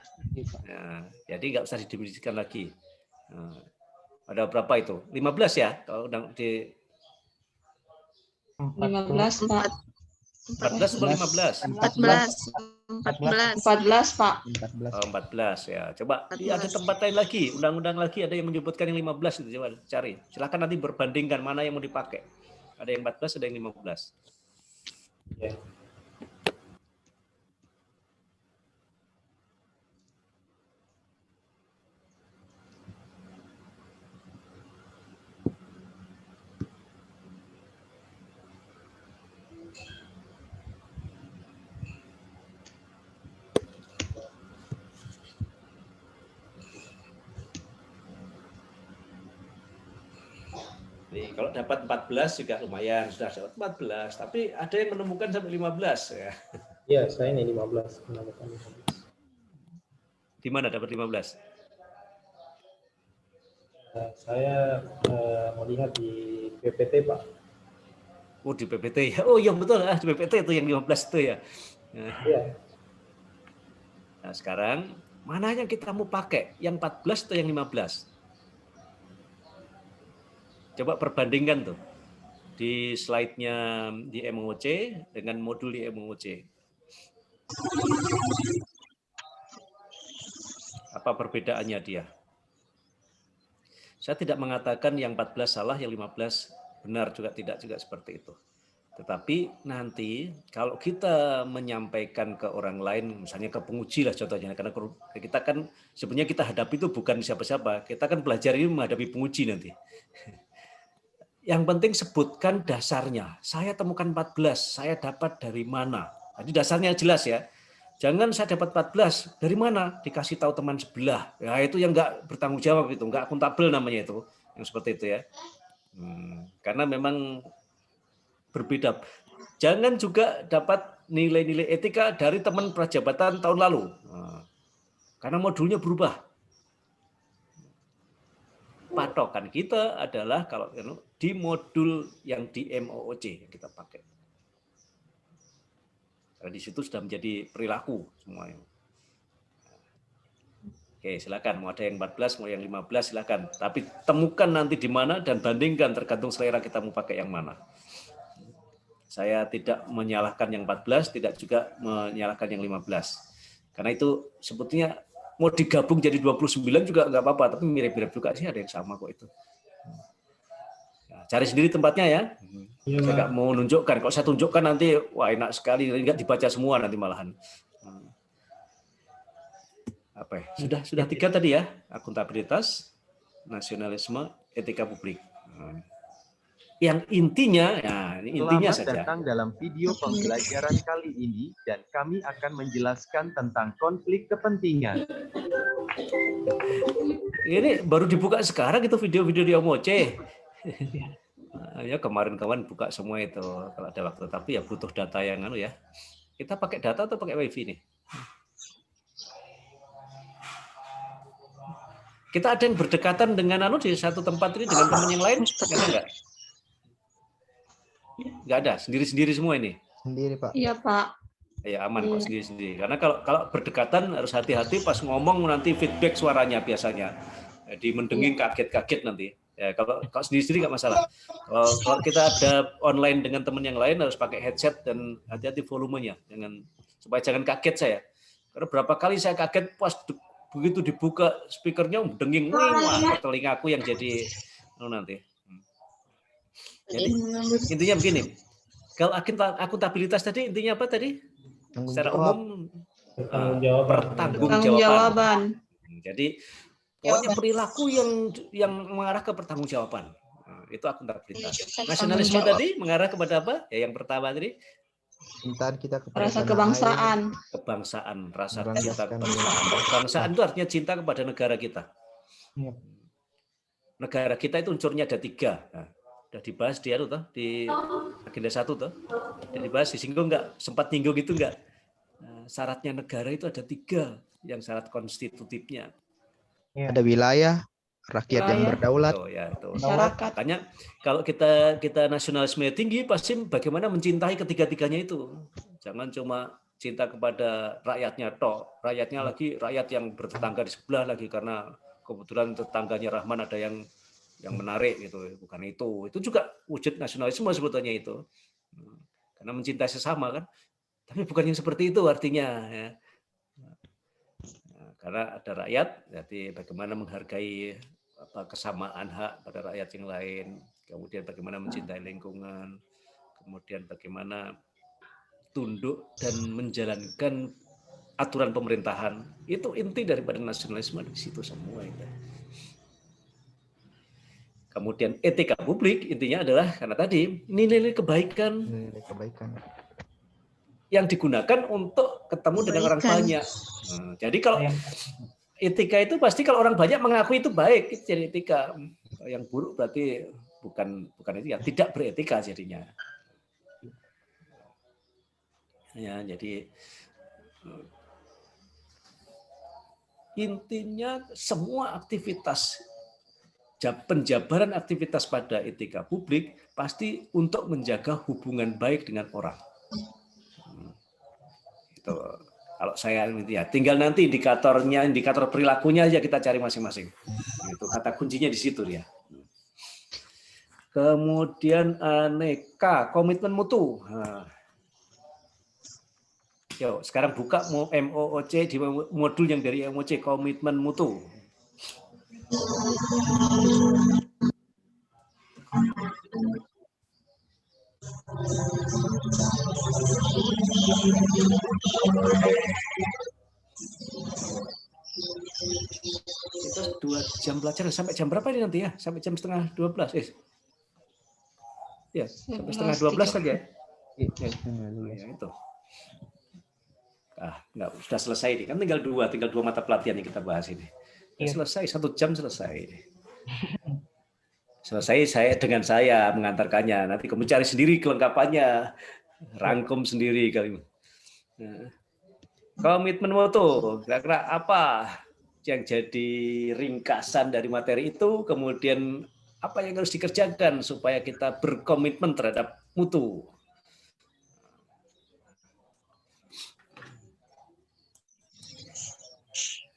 Nah, jadi nggak usah didefinisikan lagi. Nah, ada berapa itu? 15 ya? Kalau di 15 Pak. 14 atau 15? 14 Pak. 14 ya. Coba ada tempat lain lagi, undang-undang lagi ada yang menyebutkan yang 15 itu, coba cari. Silakan nanti berbandingkan mana yang mau dipakai. Ada yang 14, ada yang 15. Ya. Kalau dapat 14 juga lumayan, sudah dapat 14. Tapi ada yang menemukan sampai 15 ya. Iya, saya ini 15 menemukan 15. Di mana dapat 15? Saya melihat di PPT, Pak. Oh, di PPT ya. Oh, iya betul, di PPT itu yang 15 itu ya. Iya. Nah, sekarang mana yang kita mau pakai? Yang 14 atau yang 15? Coba perbandingkan tuh. Di di slide-nya di MOOC dengan modul di MOOC. Apa perbedaannya dia? Saya tidak mengatakan yang 14 salah, yang 15 benar, juga tidak juga seperti itu. Tetapi nanti kalau kita menyampaikan ke orang lain, misalnya ke penguji lah contohnya, karena kita kan sebenarnya kita hadapi itu bukan siapa-siapa, kita kan belajar ini menghadapi penguji nanti. Yang penting sebutkan dasarnya. Saya temukan 14, saya dapat dari mana? Jadi dasarnya jelas ya. Jangan saya dapat 14, dari mana? Dikasih tahu teman sebelah. Ya itu yang nggak bertanggung jawab itu, nggak akuntabel namanya itu, yang seperti itu ya. Karena memang berbeda. Jangan juga dapat nilai-nilai etika dari teman prajabatan tahun lalu. Karena modulnya berubah. Patokan kita adalah kalau di modul yang di MOOC yang kita pakai. Karena di situ sudah menjadi perilaku semuanya. Oke, silakan. Mau ada yang 14, mau yang 15, silakan. Tapi temukan nanti di mana dan bandingkan tergantung selera kita mau pakai yang mana. Saya tidak menyalahkan yang 14, tidak juga menyalahkan yang 15. Karena itu sebetulnya mau digabung jadi 29 juga nggak apa-apa, tapi mirip-mirip juga sih, ada yang sama kok itu. Nah, cari sendiri tempatnya ya. Saya nggak mau nunjukkan. Kalau saya tunjukkan nanti, wah enak sekali, nggak dibaca semua nanti malahan. Apa ya? Sudah 3 tadi ya, akuntabilitas, nasionalisme, etika publik. Yang intinya, ya ini intinya Selamat saja. datang dalam video pembelajaran kali ini dan kami akan menjelaskan tentang konflik kepentingan. Ini baru dibuka sekarang itu video-video di MOOC. Ya kemarin-kemarin buka semua itu kalau ada waktu, tapi ya butuh data yang ya. Kita pakai data atau pakai WiFi nih? Kita ada yang berdekatan dengan di satu tempat ini dengan teman yang lain? Enggak? Nggak ada, sendiri-sendiri semua ini. Sendiri, Pak. Iya, Pak. Ya aman kok sendiri-sendiri. Karena kalau berdekatan harus hati-hati pas ngomong nanti feedback suaranya biasanya. Jadi mendenging kaget-kaget nanti. Ya kalau sendiri-sendiri nggak masalah. Kalau kita ada online dengan teman yang lain harus pakai headset dan hati-hati volumenya supaya jangan kaget saya. Karena berapa kali saya kaget pas begitu dibuka speakernya denging, wah telingaku yang jadi nanti. Jadi intinya begini, kalau akuntabilitas tadi intinya apa tadi? Secara umum pertanggungjawaban. Jadi pokoknya perilaku yang mengarah ke pertanggungjawaban. Itu akuntabilitas. Nasionalisme tadi mengarah kepada apa? Ya yang pertama tadi. Cintaan kita kepada Rasa kebangsaan. Kebangsaan, rasa cinta kebangsaan. Kebangsaan itu artinya cinta kepada negara kita. Negara kita itu unsurnya ada 3. Nah, udah dibahas di agenda 1 tuh. Udah dibahas, disinggung nggak? Sempat nyinggung itu nggak? Nah, syaratnya negara itu ada 3 yang syarat konstitutifnya. Ada wilayah, rakyat yang berdaulat. Itu. Makanya kalau kita nasionalisme tinggi, pasti bagaimana mencintai ketiga-tiganya itu. Jangan cuma cinta kepada rakyatnya tok. Rakyatnya lagi rakyat yang bertetangga di sebelah lagi karena kebetulan tetangganya Rahman ada yang menarik gitu, bukan itu juga wujud nasionalisme sebetulnya itu, karena mencintai sesama kan, tapi bukan yang seperti itu artinya ya. Karena ada rakyat, jadi bagaimana menghargai kesamaan hak pada rakyat yang lain, kemudian bagaimana mencintai lingkungan, kemudian bagaimana tunduk dan menjalankan aturan pemerintahan, itu inti daripada nasionalisme di situ semua itu. Kemudian etika publik intinya adalah karena tadi nilai-nilai kebaikan yang digunakan untuk ketemu dengan orang banyak. Jadi kalau etika itu pasti kalau orang banyak mengakui itu baik, itu jadi etika. Yang buruk berarti bukan etika, tidak beretika jadinya. Ya, jadi intinya semua aktivitas penjabaran aktivitas pada etika publik pasti untuk menjaga hubungan baik dengan orang. Itu kalau saya ya tinggal nanti indikator perilakunya aja kita cari masing-masing. Itu kata kuncinya di situ ya. Kemudian aneka, komitmen mutu. Nah. Yuk, sekarang buka MOOC di modul yang dari MOOC, komitmen mutu. Itu 2 jam belajar sampai jam berapa ini nanti ya? Sampai jam setengah 12. Ya, sampai setengah 12 saja. Ya, itu. Enggak, sudah selesai ini. Kan tinggal dua mata pelatihan yang kita bahas ini. Selesai 1 jam selesai. Selesai saya dengan saya mengantarkannya. Nanti kamu cari sendiri kelengkapannya, rangkum sendiri kali. Nah, komitmen mutu, kira-kira apa yang jadi ringkasan dari materi itu, kemudian apa yang harus dikerjakan supaya kita berkomitmen terhadap mutu.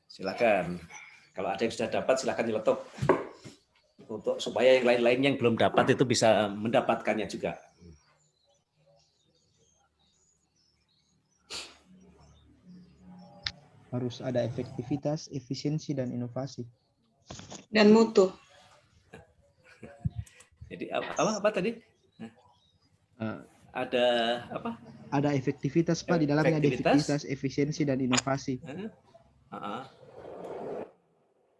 Silakan. Kalau ada yang sudah dapat, silakan nyeletuk. Untuk supaya yang lain-lain yang belum dapat itu bisa mendapatkannya juga. Harus ada efektivitas, efisiensi, dan inovasi. Dan mutu. Jadi apa tadi? Ada apa? Ada efektivitas, Pak. Di dalamnya ada efektivitas, efisiensi, dan inovasi.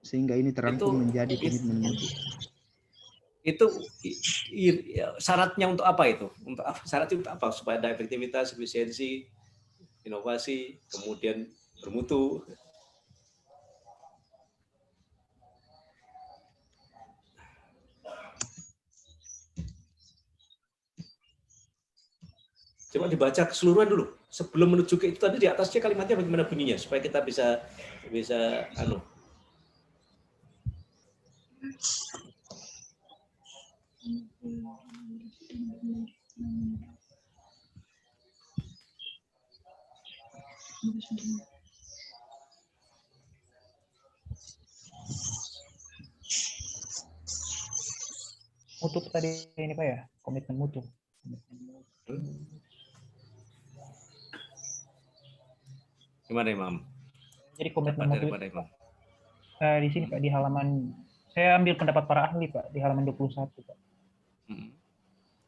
Sehingga ini terangkum menjadi komitmen mutu. Itu syaratnya untuk apa itu? Syaratnya untuk apa? Supaya ada efektivitas, efisiensi, inovasi, kemudian bermutu. Coba dibaca keseluruhan dulu. Sebelum menuju ke itu tadi di atasnya kalimatnya bagaimana bunyinya supaya kita bisa Mutu tadi ini Pak ya, komitmen mutu. Gimana Imam? Jadi komitmen mutu di sini Pak, di halaman, saya ambil pendapat para ahli Pak, di halaman 21 Pak.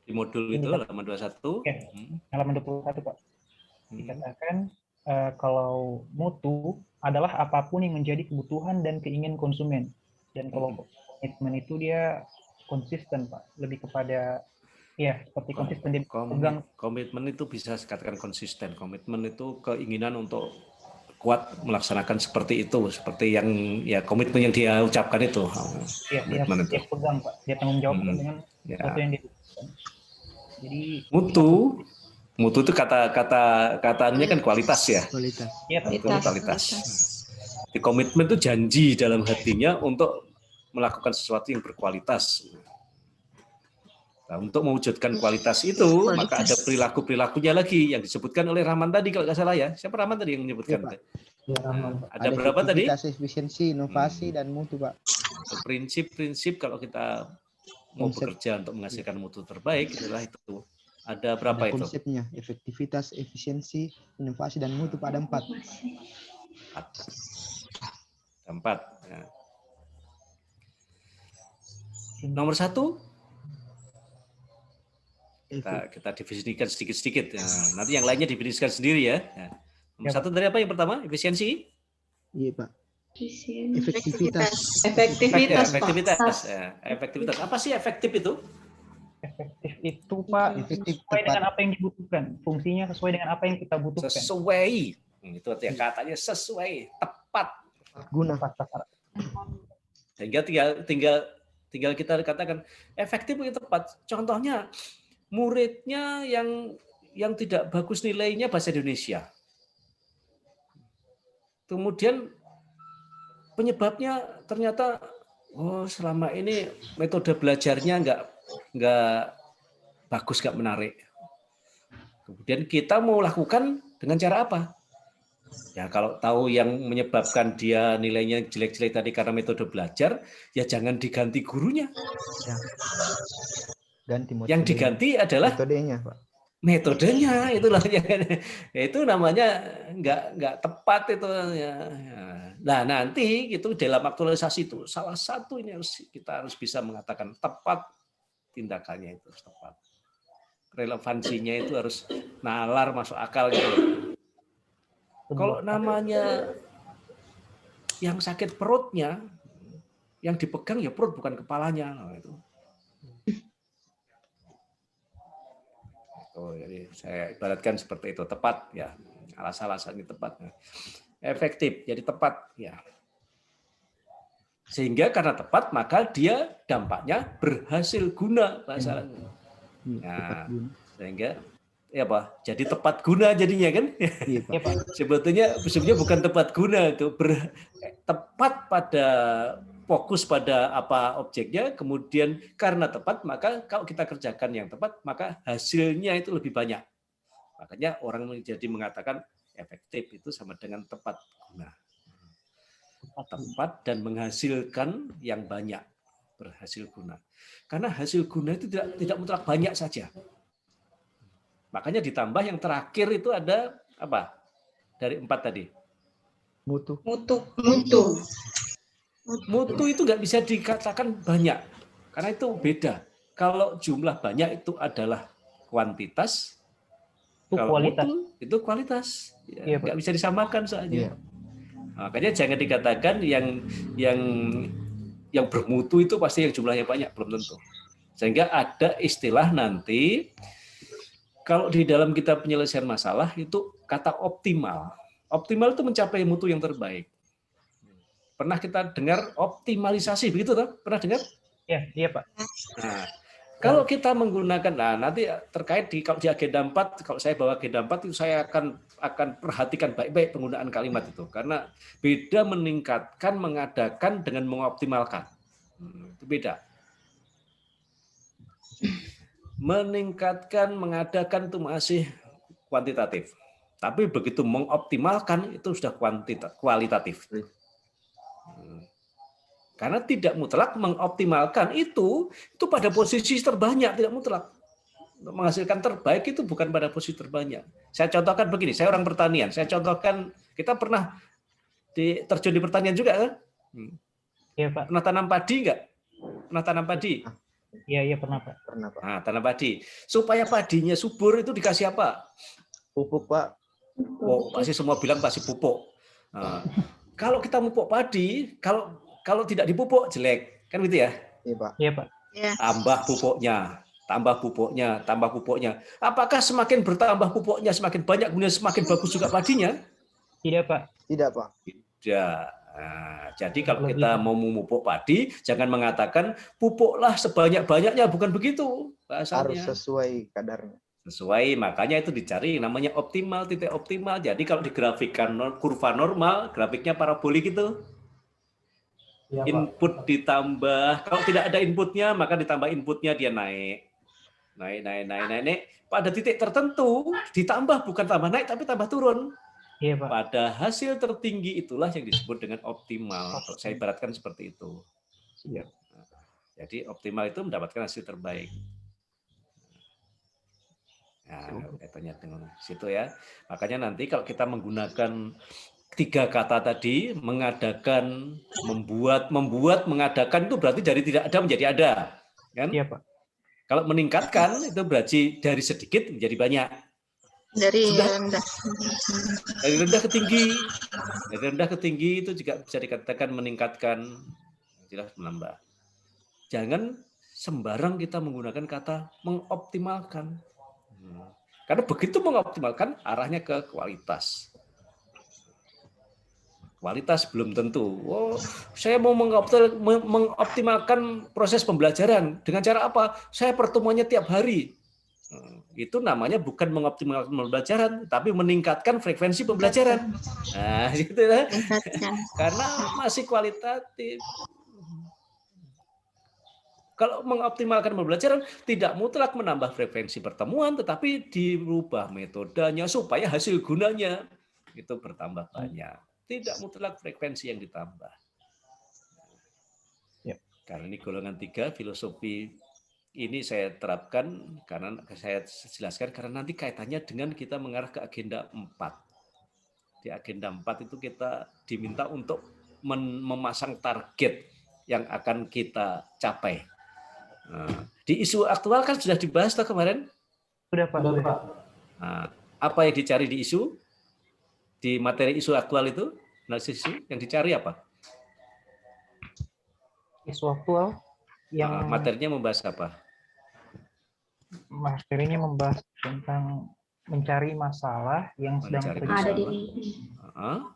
Di modul itu halaman 21. Ya, halaman 21 Pak. Dikatakan kalau mutu adalah apapun yang menjadi kebutuhan dan keinginan konsumen. Dan kalau komitmen itu dia konsisten Pak, lebih kepada ya seperti konsisten di pegang. Komitmen itu bisa dikatakan konsisten. Komitmen itu keinginan untuk kuat melaksanakan seperti itu, seperti yang ya komitmen yang dia ucapkan itu. Iya, dia pegang Pak, dia tanggung jawab dengan sesuatu yang dia ucapkan. Jadi mutu itu katanya kan kualitas ya. Kualitas. Iya, kualitas. Di komitmen itu janji dalam hatinya untuk melakukan sesuatu yang berkualitas. Nah, untuk mewujudkan kualitas itu, maka ada perilaku-perilakunya lagi yang disebutkan oleh Rahman tadi kalau nggak salah ya. Siapa Rahman tadi yang menyebutkan? Ya, ada berapa tadi? Efisiensi, inovasi, dan mutu, Pak. Prinsip-prinsip kalau kita mau bekerja untuk menghasilkan mutu terbaik adalah itu. Ada berapa itu? Konsepnya, efektivitas, efisiensi, inovasi, dan mutu, Pak. Ada 4. Ada 4. Ya. Nomor 1? Kita definisikan sedikit-sedikit. Ya. Nanti yang lainnya definisikan sendiri ya. Nomor 1 dari apa yang pertama? Efisiensi? Iya Pak. Efektivitas. Efektivitas. Apa sih efektif itu? Efektif itu Pak, sesuai dengan apa yang dibutuhkan. Fungsinya sesuai dengan apa yang kita butuhkan. Sesuai. Itu artinya katanya sesuai, tepat. Guna. Sehingga tinggal kita katakan efektif itu tepat. Contohnya muridnya yang tidak bagus nilainya bahasa Indonesia. Kemudian penyebabnya ternyata selama ini metode belajarnya nggak bagus, nggak menarik. Kemudian kita mau lakukan dengan cara apa? Ya kalau tahu yang menyebabkan dia nilainya jelek-jelek tadi karena metode belajar, ya jangan diganti gurunya. Ganti Yang diganti adalah metodenya, Pak. Metodenya, itulah itu namanya nggak tepat itu ya. Nah, nanti itu dalam aktualisasi itu salah satu ini kita harus bisa mengatakan tepat, tindakannya itu harus tepat. Relevansinya itu harus nalar, masuk akal gitu. Kalau namanya yang sakit perutnya, yang dipegang ya perut bukan kepalanya. Nah, itu. Jadi saya ibaratkan seperti itu, tepat ya, alasan-alasan ini tepat, efektif, jadi tepat ya. Sehingga karena tepat maka dia dampaknya berhasil guna bahasanya. Nah, sehingga ya Pak, jadi tepat guna jadinya kan? Iya, Pak. Sebetulnya bukan tepat guna itu, tepat pada fokus pada apa objeknya, kemudian karena tepat maka kalau kita kerjakan yang tepat maka hasilnya itu lebih banyak. Makanya orang menjadi mengatakan efektif itu sama dengan tepat guna. Tepat dan menghasilkan yang banyak, berhasil guna. Karena hasil guna itu tidak mutlak banyak saja. Makanya ditambah yang terakhir itu ada apa? Dari 4 tadi. Mutu. Mutu itu nggak bisa dikatakan banyak, karena itu beda. Kalau jumlah banyak itu adalah kuantitas, kalau kualitas. mutu itu kualitas, ya, Iya, nggak bisa disamakan saja. Iya. Makanya jangan dikatakan yang bermutu itu pasti yang jumlahnya banyak, belum tentu. Sehingga ada istilah nanti kalau di dalam kitab penyelesaian masalah itu kata optimal. Optimal itu mencapai mutu yang terbaik. Pernah kita dengar optimalisasi, begitu toh? Pernah dengar? Iya Pak. Nah, kalau kita menggunakan, nanti terkait kalau di agenda 4, kalau saya bawa agenda 4 itu saya akan perhatikan baik-baik penggunaan kalimat itu, karena beda meningkatkan, mengadakan dengan mengoptimalkan. Itu beda. Meningkatkan, mengadakan itu masih kuantitatif. Tapi begitu mengoptimalkan itu sudah kualitatif. Karena tidak mutlak mengoptimalkan itu pada posisi terbanyak, tidak mutlak. Menghasilkan terbaik itu bukan pada posisi terbanyak. Saya contohkan begini, saya orang pertanian. Saya contohkan, kita pernah terjun di pertanian juga kan? Iya Pak. Pernah tanam padi enggak? Pernah tanam padi? Iya pernah Pak. Pernah, Pak. Nah, tanam padi. Supaya padinya subur itu dikasih apa? Pupuk, Pak. Oh, pasti semua bilang pasti pupuk. Nah, kalau kita pupuk padi, kalau tidak dipupuk jelek, kan gitu ya? Iya, Pak. Iya Pak. Tambah pupuknya. Apakah semakin bertambah pupuknya, semakin banyak, kemudian semakin bagus juga padinya? Tidak Pak. Tidak, Pak. Tidak. Nah, jadi kalau kita mau memupuk padi, jangan mengatakan pupuklah sebanyak-banyaknya, bukan begitu bahasanya. Harus sesuai kadarnya. Sesuai, makanya itu dicari namanya optimal, titik optimal. Jadi kalau digrafikkan kurva normal, grafiknya parabolik itu. Ya, Input ditambah, kalau tidak ada inputnya maka ditambah inputnya, dia naik. Pada titik tertentu ditambah, bukan tambah naik tapi tambah turun. Iya Pak. Pada hasil tertinggi itulah yang disebut dengan optimal. Kalau saya ibaratkan seperti itu. Iya. Jadi optimal itu mendapatkan hasil terbaik. Nah, kaitannya dengan situ ya. Makanya nanti kalau kita menggunakan 3 kata tadi, mengadakan, membuat, mengadakan, itu berarti dari tidak ada menjadi ada, kan? Iya Pak. Kalau meningkatkan itu berarti dari sedikit menjadi banyak. Dari rendah. Dari rendah ke tinggi. Dari rendah ke tinggi itu juga bisa dikatakan meningkatkan, jelas menambah. Jangan sembarang kita menggunakan kata mengoptimalkan. Karena begitu mengoptimalkan arahnya ke kualitas. Kualitas belum tentu. Oh, saya mau mengoptimalkan proses pembelajaran. Dengan cara apa? Saya pertemuannya tiap hari. Itu namanya bukan mengoptimalkan pembelajaran, tapi meningkatkan frekuensi pembelajaran. Nah, gitu ya. Karena masih kualitatif. Kalau mengoptimalkan pembelajaran, tidak mutlak menambah frekuensi pertemuan, tetapi dirubah metodenya supaya hasil gunanya itu bertambah banyak. Tidak mutlak frekuensi yang ditambah. Ya. Karena ini golongan 3, filosofi ini saya terapkan karena saya jelaskan karena nanti kaitannya dengan kita mengarah ke agenda 4. Di agenda 4 itu kita diminta untuk memasang target yang akan kita capai. Nah, di isu aktual kan sudah dibahas tuh kemarin. Sudah Pak. Sudah, Pak. Nah, apa yang dicari di isu? Di materi isu aktual itu, analisis isu yang dicari apa? Isu aktual yang materinya membahas apa? Materinya membahas tentang mencari masalah yang sedang terjadi.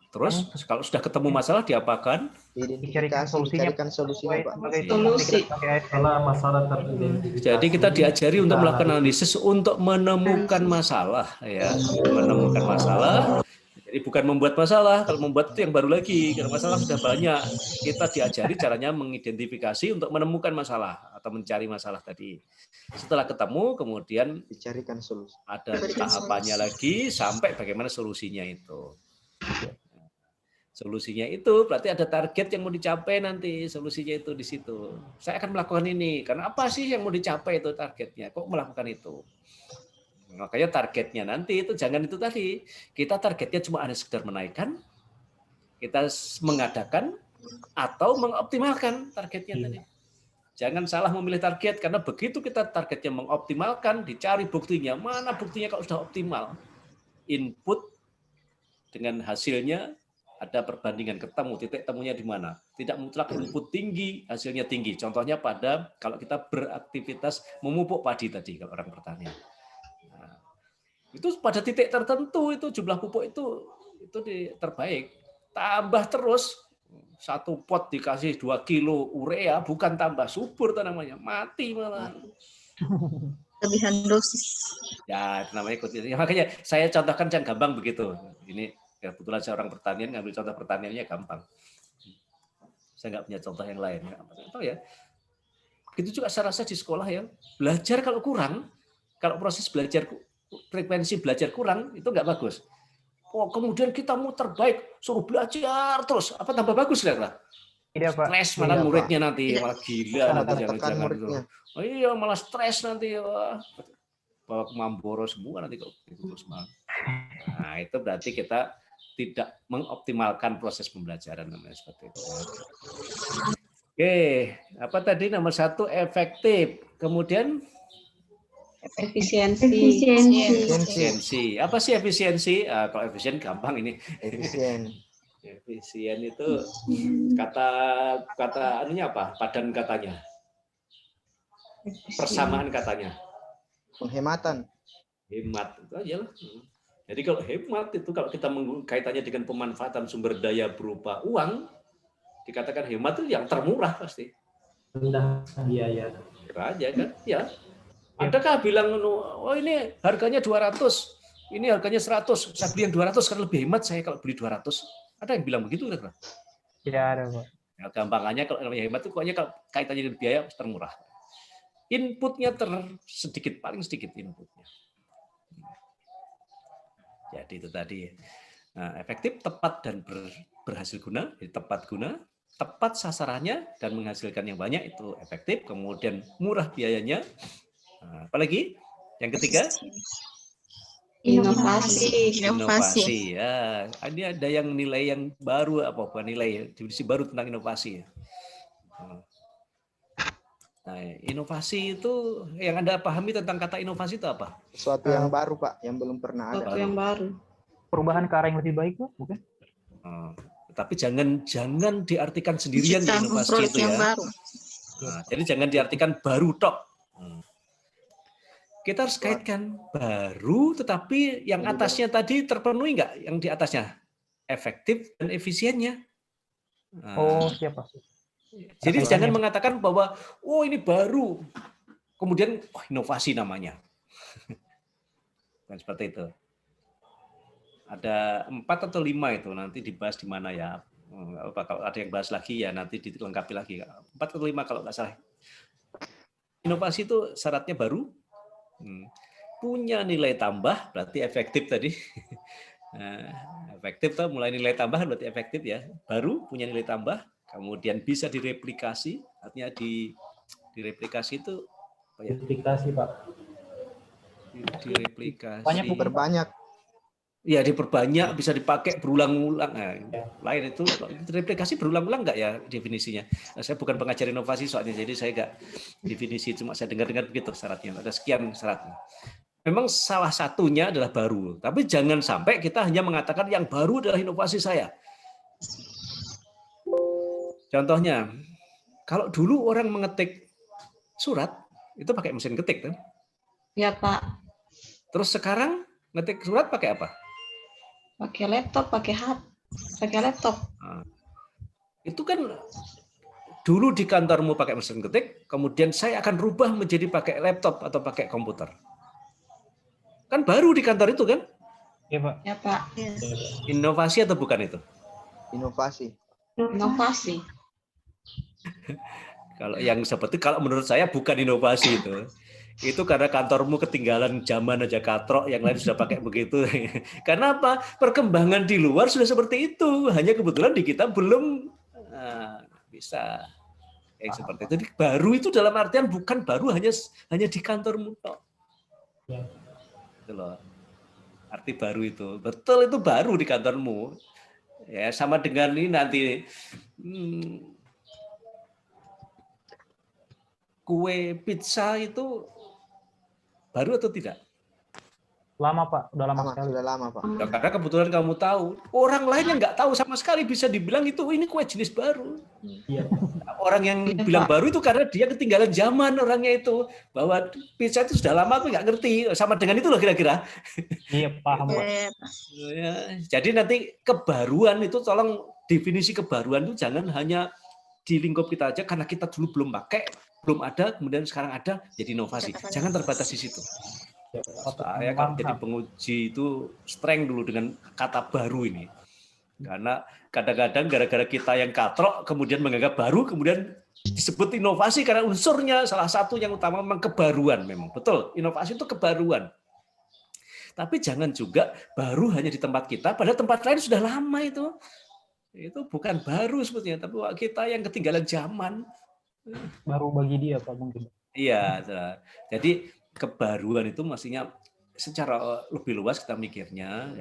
Terus kalau sudah ketemu masalah diapakan? Dicarikan solusinya, Pak. Solusi. Masalah teridentifikasi. Jadi kita diajari untuk melakukan analisis untuk menemukan masalah, ya, menemukan masalah. Jadi bukan membuat masalah. Kalau membuat itu yang baru lagi. Karena masalah sudah banyak. Kita diajari caranya mengidentifikasi untuk menemukan masalah atau mencari masalah tadi. Setelah ketemu, kemudian dicarikan solusi. Ada tahapannya lagi sampai bagaimana solusinya itu. Solusinya itu berarti ada target yang mau dicapai nanti. Solusinya itu di situ. Saya akan melakukan ini. Karena apa sih yang mau dicapai itu targetnya? Kok melakukan itu? Makanya targetnya nanti itu jangan itu tadi. Kita targetnya cuma ada sekedar menaikkan, kita mengadakan atau mengoptimalkan targetnya tadi. Jangan salah memilih target karena begitu kita targetnya mengoptimalkan, dicari buktinya. Mana buktinya kalau sudah optimal? Input dengan hasilnya ada perbandingan, ketemu titik temunya di mana. Tidak mutlak input tinggi, hasilnya tinggi. Contohnya pada kalau kita beraktivitas memupuk padi tadi kalau orang pertanian. Itu pada titik tertentu itu jumlah pupuk itu terbaik. Tambah terus 1 pot dikasih 2 kilo urea, bukan tambah subur namanya, mati malah. Kelebihan dosis. Ya, itu namanya ikut. Makanya saya contohkan yang gampang begitu. Ini kebetulan saya orang pertanian, ngambil contoh pertaniannya gampang. Saya nggak punya contoh yang lain. Tahu ya. Begitu juga saya rasa di sekolah ya, belajar kalau kurang, kalau proses belajar frekuensi belajar kurang itu nggak bagus. Oh, kemudian kita mau terbaik, suruh belajar terus, apa tambah bagus lah? Tidak, Pak. Stres malah muridnya nanti, malah gila nanti jangan itu. Oh iya, malah stres nanti, bawa ke Mamboro semua nanti kalau itu terus malah. Nah, itu berarti kita tidak mengoptimalkan proses pembelajaran namanya seperti itu. Oke, apa tadi nomor 1 efektif, kemudian efisiensi. Apa sih efisiensi? Kalau efisien gampang ini. Efisien itu kata anunya apa? Padan katanya. Persamaan katanya. Penghematan. Hemat itu aja lah. Jadi kalau hemat itu kalau kita kaitannya dengan pemanfaatan sumber daya berupa uang, dikatakan hemat itu yang termurah pasti. Rendah biaya. Aja kan? Ya. Adakah bilang, oh ini harganya 200, ini harganya 100, saya beli yang 200 karena lebih hemat saya kalau beli 200. Ada yang bilang begitu kan? Tidak ada, Pak. Ya, gampangannya kalau lebih hemat itu pokoknya kalau kaitannya dengan biaya termurah. Inputnya sedikit, paling sedikit inputnya. Jadi itu tadi. Nah, efektif, tepat dan berhasil guna, jadi tepat guna, tepat sasarannya dan menghasilkan yang banyak itu efektif, kemudian murah biayanya. Apalagi yang ketiga, inovasi. Ya, ini ada yang nilai yang baru, bukan nilai, definisi baru tentang inovasi. Nah, inovasi itu yang Anda pahami tentang kata inovasi itu apa? Sesuatu yang baru, Pak, yang belum pernah ada. Sesuatu yang baru. Perubahan ke arah yang lebih baik, Pak, bukan? Tapi jangan diartikan sendirian inovasi itu ya. Jadi jangan diartikan baru tok. Kita harus kaitkan baru, tetapi yang atasnya tadi terpenuhi nggak? Yang di atasnya efektif dan efisiennya. Oh, siapa? Jadi jangan mengatakan bahwa oh ini baru, kemudian inovasi namanya. Bukan seperti itu. Ada 4 atau 5 itu nanti dibahas di mana ya. Kalau ada yang bahas lagi ya nanti dilengkapi lagi. 4 atau 5 kalau nggak salah. Inovasi itu syaratnya baru. Punya nilai tambah berarti efektif tadi. Efektif tuh mulai nilai tambah berarti efektif ya. Baru punya nilai tambah, kemudian bisa direplikasi, artinya direplikasi itu ya? Duplikasi, Pak. Direplikasi. Banyak bukan, Pak? Berbanyak. Ya diperbanyak, bisa dipakai berulang-ulang. Nah, lain itu replikasi berulang-ulang nggak ya definisinya? Nah, saya bukan pengajar inovasi soalnya, jadi saya nggak definisi, cuma saya dengar-dengar begitu syaratnya. Ada sekian syaratnya. Memang salah satunya adalah baru, tapi jangan sampai kita hanya mengatakan yang baru adalah inovasi saya. Contohnya, kalau dulu orang mengetik surat itu pakai mesin ketik, kan? Ya, Pak. Terus sekarang ngetik surat pakai apa? Pakai laptop, pakai laptop. Nah, itu kan dulu di kantormu pakai mesin ketik, kemudian saya akan rubah menjadi pakai laptop atau pakai komputer. Kan baru di kantor itu, kan? Iya, Pak. Ya, Pak. Inovasi atau bukan itu? Inovasi. Inovasi. Kalau yang seperti, kalau menurut saya bukan inovasi itu. Itu karena kantormu ketinggalan zaman aja katrok, yang lain sudah pakai begitu. Karena apa? Perkembangan di luar sudah seperti itu. Hanya kebetulan di kita belum bisa yang seperti itu. Jadi baru itu dalam artian bukan baru hanya di kantormu tok. Itu loh. Arti baru itu. Betul, itu baru di kantormu. Ya, sama dengan ini nanti kue pizza itu baru atau tidak? Lama, Pak. Udah lama sekali. Sudah lama, Pak. Ya, karena kebetulan kamu tahu, orang lain yang nggak tahu sama sekali bisa dibilang itu ini kue jenis baru. Iya. Orang yang bilang baru itu karena dia ketinggalan zaman orangnya itu, bahwa pizza itu sudah lama aku nggak ngerti. Sama dengan itu loh kira-kira. Iya, paham, Pak. Ya, jadi nanti kebaruan itu, tolong definisi kebaruan itu jangan hanya di lingkup kita aja, karena kita dulu belum pakai, belum ada, kemudian sekarang ada, jadi inovasi. Jangan terbatas di situ. Saya kalau jadi penguji itu strength dulu dengan kata baru ini. Karena kadang-kadang gara-gara kita yang katrok, kemudian menganggap baru, kemudian disebut inovasi karena unsurnya salah satu yang utama memang kebaruan. Memang betul, inovasi itu kebaruan. Tapi jangan juga baru hanya di tempat kita, padahal tempat lain sudah lama itu. Itu bukan baru sebetulnya, tapi kita yang ketinggalan zaman. Baru bagi dia, Pak, mungkin. Iya, jadi kebaruan itu maksudnya secara lebih luas kita mikirnya,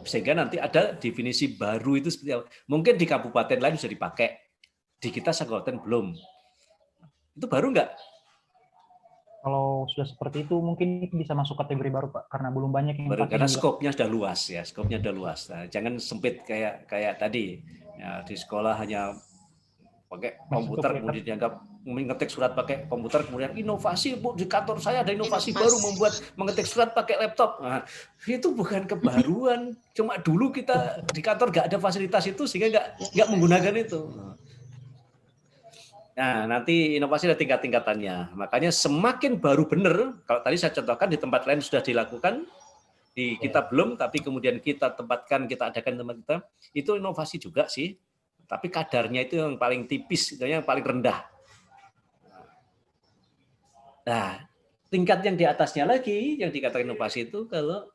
sehingga nanti ada definisi baru itu seperti apa. Mungkin di kabupaten lain bisa dipakai, di kita kabupaten belum. Itu baru nggak? Kalau sudah seperti itu mungkin bisa masuk kategori baru, Pak, karena belum banyak yang Baru, pakai. karena skopnya sudah luas ya, skopnya sudah luas. Nah, jangan sempit kayak tadi ya, di sekolah hanya pakai komputer, kemudian dianggap mengetik surat pakai komputer, kemudian inovasi, Bu, di kantor saya ada inovasi baru membuat mengetik surat pakai laptop. Nah, itu bukan kebaruan, cuma dulu kita di kantor nggak ada fasilitas itu sehingga nggak menggunakan itu. Nah, nanti inovasi ada tingkat-tingkatannya. Makanya semakin baru benar, kalau tadi saya contohkan di tempat lain sudah dilakukan, di kita belum, tapi kemudian kita tempatkan, kita adakan tempat kita, itu inovasi juga sih. Tapi kadarnya itu yang paling tipis, yang paling rendah. Nah, tingkat yang di atasnya lagi, yang dikatakan inovasi itu kalau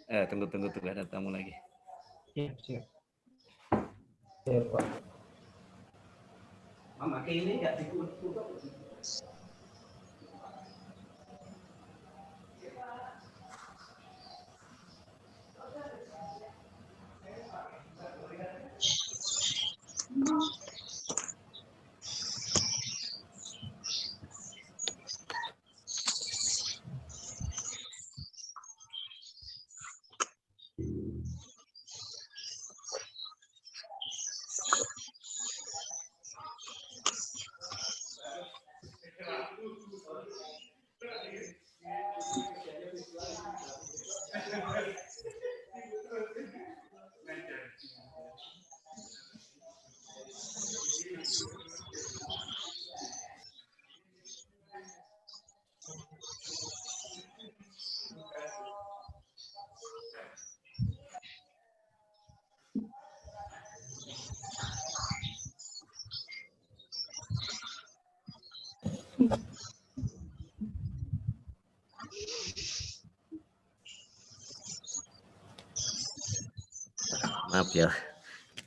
tunggu ada tamu lagi. Siap. Iya, Pak. Mama ini nggak ditutup. Maaf ya,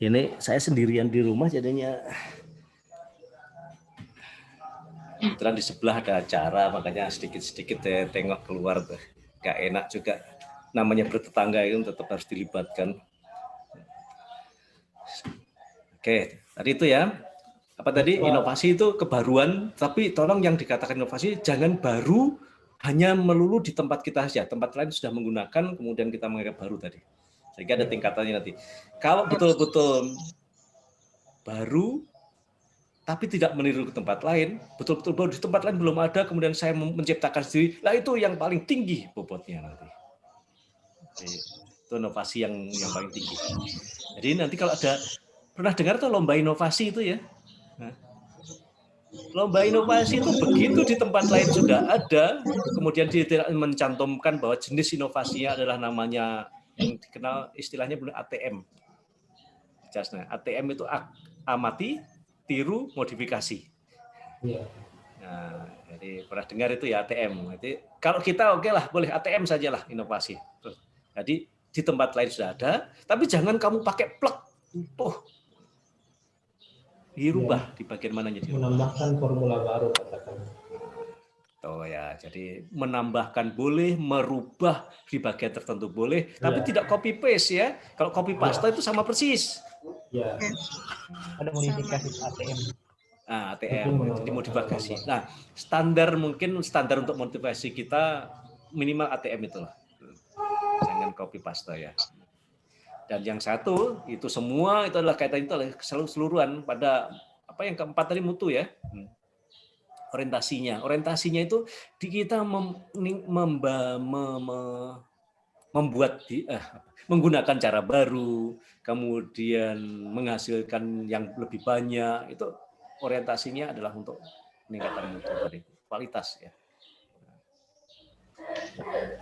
ini saya sendirian di rumah jadinya kebetulan di sebelah ada acara, makanya sedikit-sedikit tengok keluar tuh. Gak enak juga. Namanya bertetangga itu tetap harus dilibatkan. Oke, tadi itu ya. Apa tadi? Inovasi itu kebaruan, tapi tolong yang dikatakan inovasi jangan baru hanya melulu di tempat kita saja. Tempat lain sudah menggunakan, kemudian kita menganggap baru tadi. Sehingga ada tingkatannya nanti. Kalau betul-betul baru, tapi tidak meniru ke tempat lain, betul-betul baru di tempat lain belum ada, kemudian saya menciptakan sendiri, lah itu yang paling tinggi bobotnya nanti. Itu inovasi yang paling tinggi. Jadi nanti kalau ada, pernah dengar tuh lomba inovasi itu ya? Nah, lomba inovasi itu begitu di tempat lain sudah ada, kemudian dia tidak mencantumkan bahwa jenis inovasinya adalah namanya yang dikenal istilahnya ATM. ATM itu amati, tiru, modifikasi. Nah, jadi pernah dengar itu ya ATM. Jadi kalau kita oke lah, boleh ATM sajalah inovasi. Jadi di tempat lain sudah ada, tapi jangan kamu pakai plug, dirubah di bagian mananya. Menambahkan formula baru katakan. Oh ya, jadi menambahkan boleh, merubah di bagian tertentu boleh, tapi tidak copy paste ya. Kalau copy paste itu sama persis. Ya. Ada modifikasi ATM. Nah, ATM jadi modifikasi. Nah, standar untuk modifikasi kita minimal ATM itulah. Jangan copy paste ya. Dan yang satu itu semua itu adalah kaitan itu adalah keseluruhan pada apa yang keempat tadi mutu ya. Orientasinya itu di kita menggunakan cara baru, kemudian menghasilkan yang lebih banyak, itu orientasinya adalah untuk peningkatan mutu tadi, kualitas ya.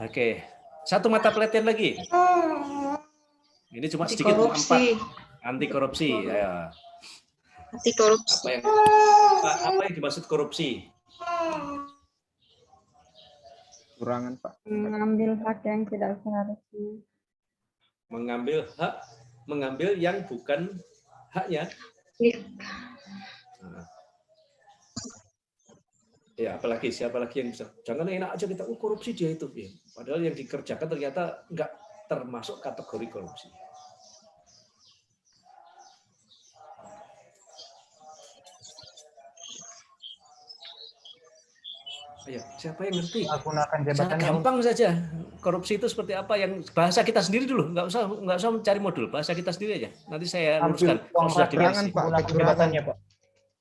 Oke, satu mata pelatihan lagi. Ini cuma sedikit 4, anti korupsi ya. Anti korupsi. Apa yang dimaksud korupsi? Curangan, Pak. Mengambil hak yang tidak seharusnya. Mengambil yang bukan haknya. Nah. Ya, apalagi siapa lagi yang bisa? Jangan enak aja kita korupsi dia itu. Ya. Padahal yang dikerjakan ternyata enggak termasuk kategori korupsi. Ayo, siapa yang ngerti? Gunakan jabatan gampang saja. Korupsi itu seperti apa yang bahasa kita sendiri dulu, nggak usah mencari modul, bahasa kita sendiri aja. Nanti saya luruskan. Kecurangan, Pak. Kecurangannya, Pak.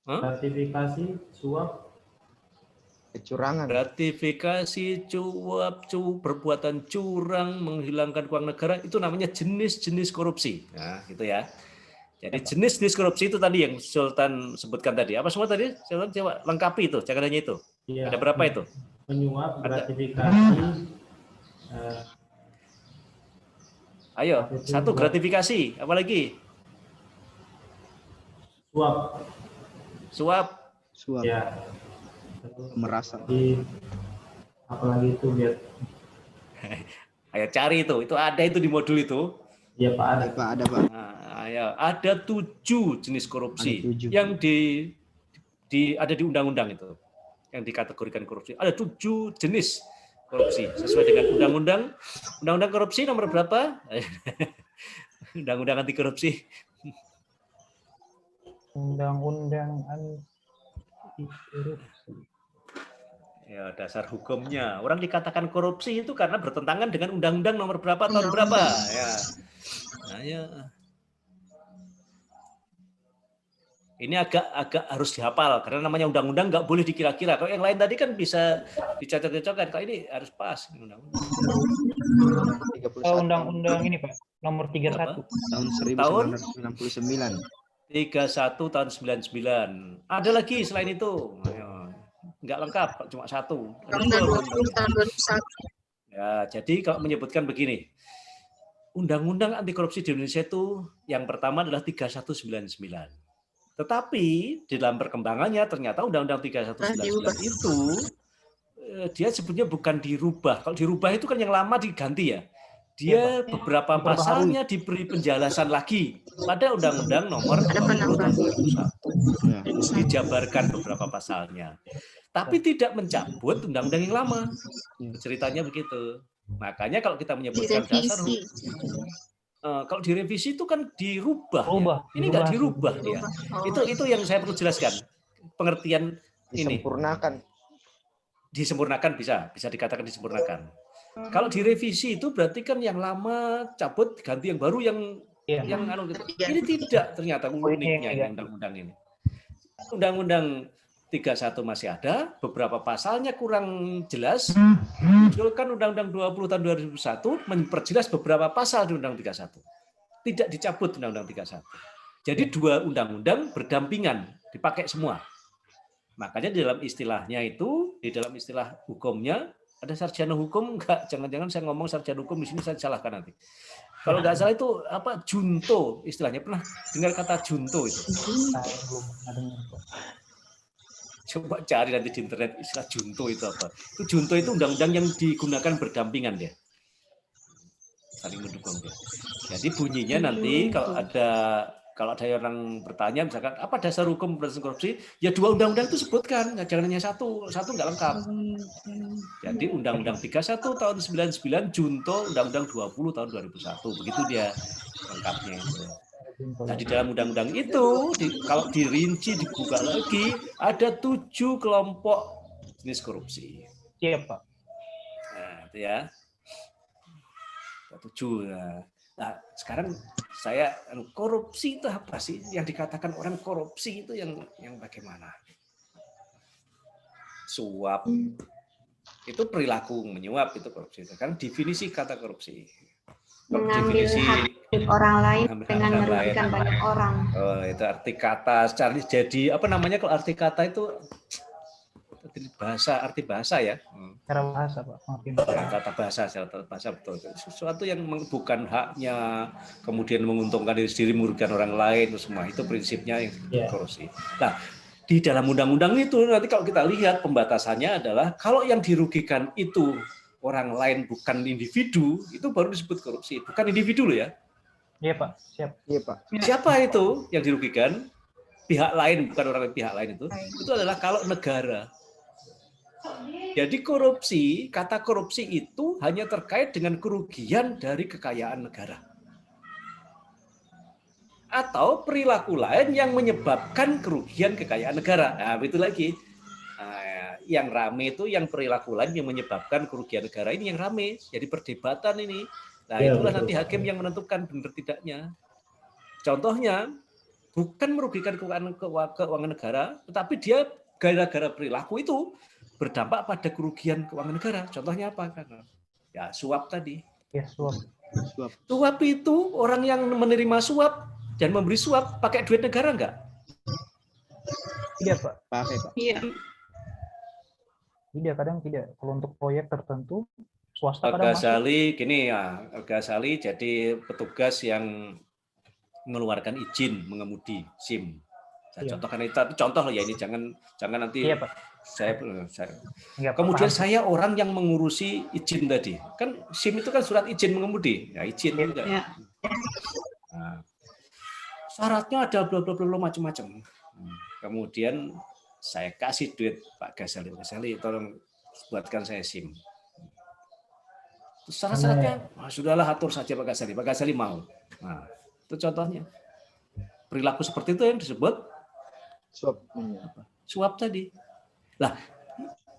Gratifikasi, suap, kecurangan. Gratifikasi, suap, perbuatan curang, menghilangkan uang negara, itu namanya jenis-jenis korupsi. Nah, gitu ya. Jadi jenis-jenis korupsi itu tadi yang Sultan sebutkan tadi. Apa semua tadi? Sultan coba lengkapi itu, jangan hanya itu. Ya, ada berapa itu? Menyuap, gratifikasi. Ayo, satu gratifikasi, apa lagi? Suap. Ya. Pemerasan. Apalagi itu biar. Ayo cari itu ada itu di modul itu. Iya Pak, ada. Pak, ada Pak. Nah, ayo, ada 7 jenis korupsi yang ada di undang-undang itu, yang dikategorikan korupsi. Ada 7 jenis korupsi sesuai dengan undang-undang korupsi nomor berapa? Undang-undang anti korupsi. Undang-undang anti korupsi. Ya, dasar hukumnya. Orang dikatakan korupsi itu karena bertentangan dengan undang-undang nomor berapa tahun berapa. Ya. Nah, ya. Ini agak harus dihafal karena namanya undang-undang nggak boleh dikira-kira. Kalau yang lain tadi kan bisa dicocok-cocokkan. Kalau ini harus pas undang-undang. Undang-undang ini Pak, nomor 31 tahun 1999. 31 tahun 99. Ada lagi selain itu. Nggak lengkap, cuma 1. Ya, jadi kalau menyebutkan begini, Undang-Undang anti korupsi di Indonesia itu yang pertama adalah 3199. Tetapi di dalam perkembangannya ternyata Undang-Undang 3199 itu dia sebetulnya bukan dirubah. Kalau dirubah itu kan yang lama diganti ya. Dia beberapa pasalnya diberi penjelasan lagi pada Undang-Undang nomor 20 tahun 2001. Dijabarkan beberapa pasalnya. tapi tidak mencabut undang-undang yang lama. Ceritanya begitu. Makanya kalau kita menyebutkan dasar kalau direvisi itu kan dirubah. Ini nggak dirubah dia. Itu yang saya perlu jelaskan. Pengertian ini. Disempurnakan bisa dikatakan disempurnakan. Kalau direvisi itu berarti kan yang lama cabut ganti yang baru yang ini tidak ternyata uniknya undang-undang ini. Undang-undang 31 masih ada, beberapa pasalnya kurang jelas. Kan Undang-Undang 20 tahun 2001 memperjelas beberapa pasal di Undang-Undang 31. Tidak dicabut Undang-Undang 31. Jadi dua undang-undang berdampingan, dipakai semua. Makanya di dalam istilahnya itu, di dalam istilah hukumnya, ada sarjana hukum enggak? Jangan-jangan saya ngomong sarjana hukum di sini saya salahkan nanti. Kalau nggak salah itu apa junto istilahnya, pernah dengar kata junto itu? Coba cari nanti di internet istilah junto itu apa. Itu junto itu undang-undang yang digunakan berdampingan dia. Saling mendukung dia. Jadi bunyinya nanti kalau ada orang bertanya misalkan apa dasar hukum pemberantasan korupsi, ya dua undang-undang itu sebutkan, jangan hanya satu nggak lengkap. Jadi Undang-Undang 31 tahun 99 junto Undang-Undang 20 tahun 2001, begitu dia lengkapnya itu. Nah, di dalam undang-undang itu, kalau dirinci, dibuka lagi, ada 7 kelompok jenis korupsi. Iya, Pak. Nah, itu ya. 7. Nah, sekarang saya, korupsi itu apa sih? Yang dikatakan orang korupsi itu yang bagaimana? Suap. Itu perilaku menyuap, itu korupsi. Kan definisi kata korupsi. Mengambil hak orang lain dengan merugikan banyak orang. Oh, itu arti kata. Jadi apa namanya kalau arti kata itu arti bahasa ya. Cara bahasa, Pak. Tata bahasa betul. Sesuatu yang bukan haknya, kemudian menguntungkan diri sendiri, merugikan orang lain, itu semua. Itu prinsipnya yang korupsi. Nah, di dalam undang-undang itu nanti kalau kita lihat pembatasannya adalah kalau yang dirugikan itu orang lain bukan individu, itu baru disebut korupsi. Bukan individu loh ya. Iya, Pak. Siap. Iya, Pak. Siapa itu yang dirugikan? Pihak lain, bukan orang pihak lain itu. Itu adalah kalau negara. Jadi korupsi, kata korupsi itu hanya terkait dengan kerugian dari kekayaan negara. Atau perilaku lain yang menyebabkan kerugian kekayaan negara. Nah, itu lagi. Yang rame itu yang perilaku lain yang menyebabkan kerugian negara ini yang rame. Jadi perdebatan ini. Nah, itulah nanti hakim yang menentukan benar tidaknya. Contohnya, bukan merugikan keuangan negara, tetapi dia gara-gara perilaku itu berdampak pada kerugian keuangan negara. Contohnya apa? Ya, suap tadi. Ya, suap. Suap itu orang yang menerima suap dan memberi suap pakai duit negara enggak? Iya, Pak. Pakai, Pak. Iya. Tidak, kadang tidak. Kalau untuk proyek tertentu, swasta Pak Ghazali, gini ya, Ghazali jadi petugas yang mengeluarkan izin mengemudi SIM. Saya contohkan itu, contoh ya ini jangan nanti. Iya, Pak. Saya paham. kemudian saya orang yang mengurusi izin tadi. Kan SIM itu kan surat izin mengemudi, ya izin juga. Ya. Nah, syaratnya ada bla bla bla macam-macam. Kemudian saya kasih duit Pak Ghazali, tolong buatkan saya SIM. Syarat-syaratnya, sudahlah atur saja Pak Ghazali mau. Nah, itu contohnya. Perilaku seperti itu yang disebut suap tadi. Lah,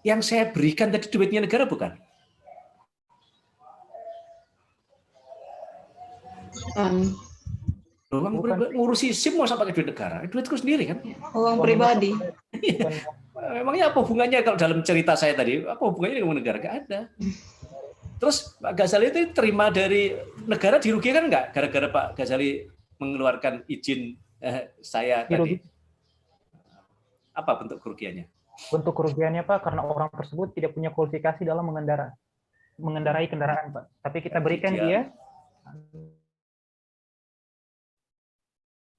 yang saya berikan tadi duitnya negara bukan? Ngurusi SIM masa pakai duit negara? Duitku sendiri kan? Uang pribadi. Memangnya apa hubungannya kalau dalam cerita saya tadi? Apa hubungannya dengan negara? Nggak ada. Terus Pak Ghazali itu terima dari negara dirugikan nggak? Gara-gara Pak Ghazali mengeluarkan izin saya tadi. Apa bentuk kerugiannya? Bentuk kerugiannya, Pak, karena orang tersebut tidak punya kualifikasi dalam mengendarai kendaraan, Pak. Tapi kita berikan dia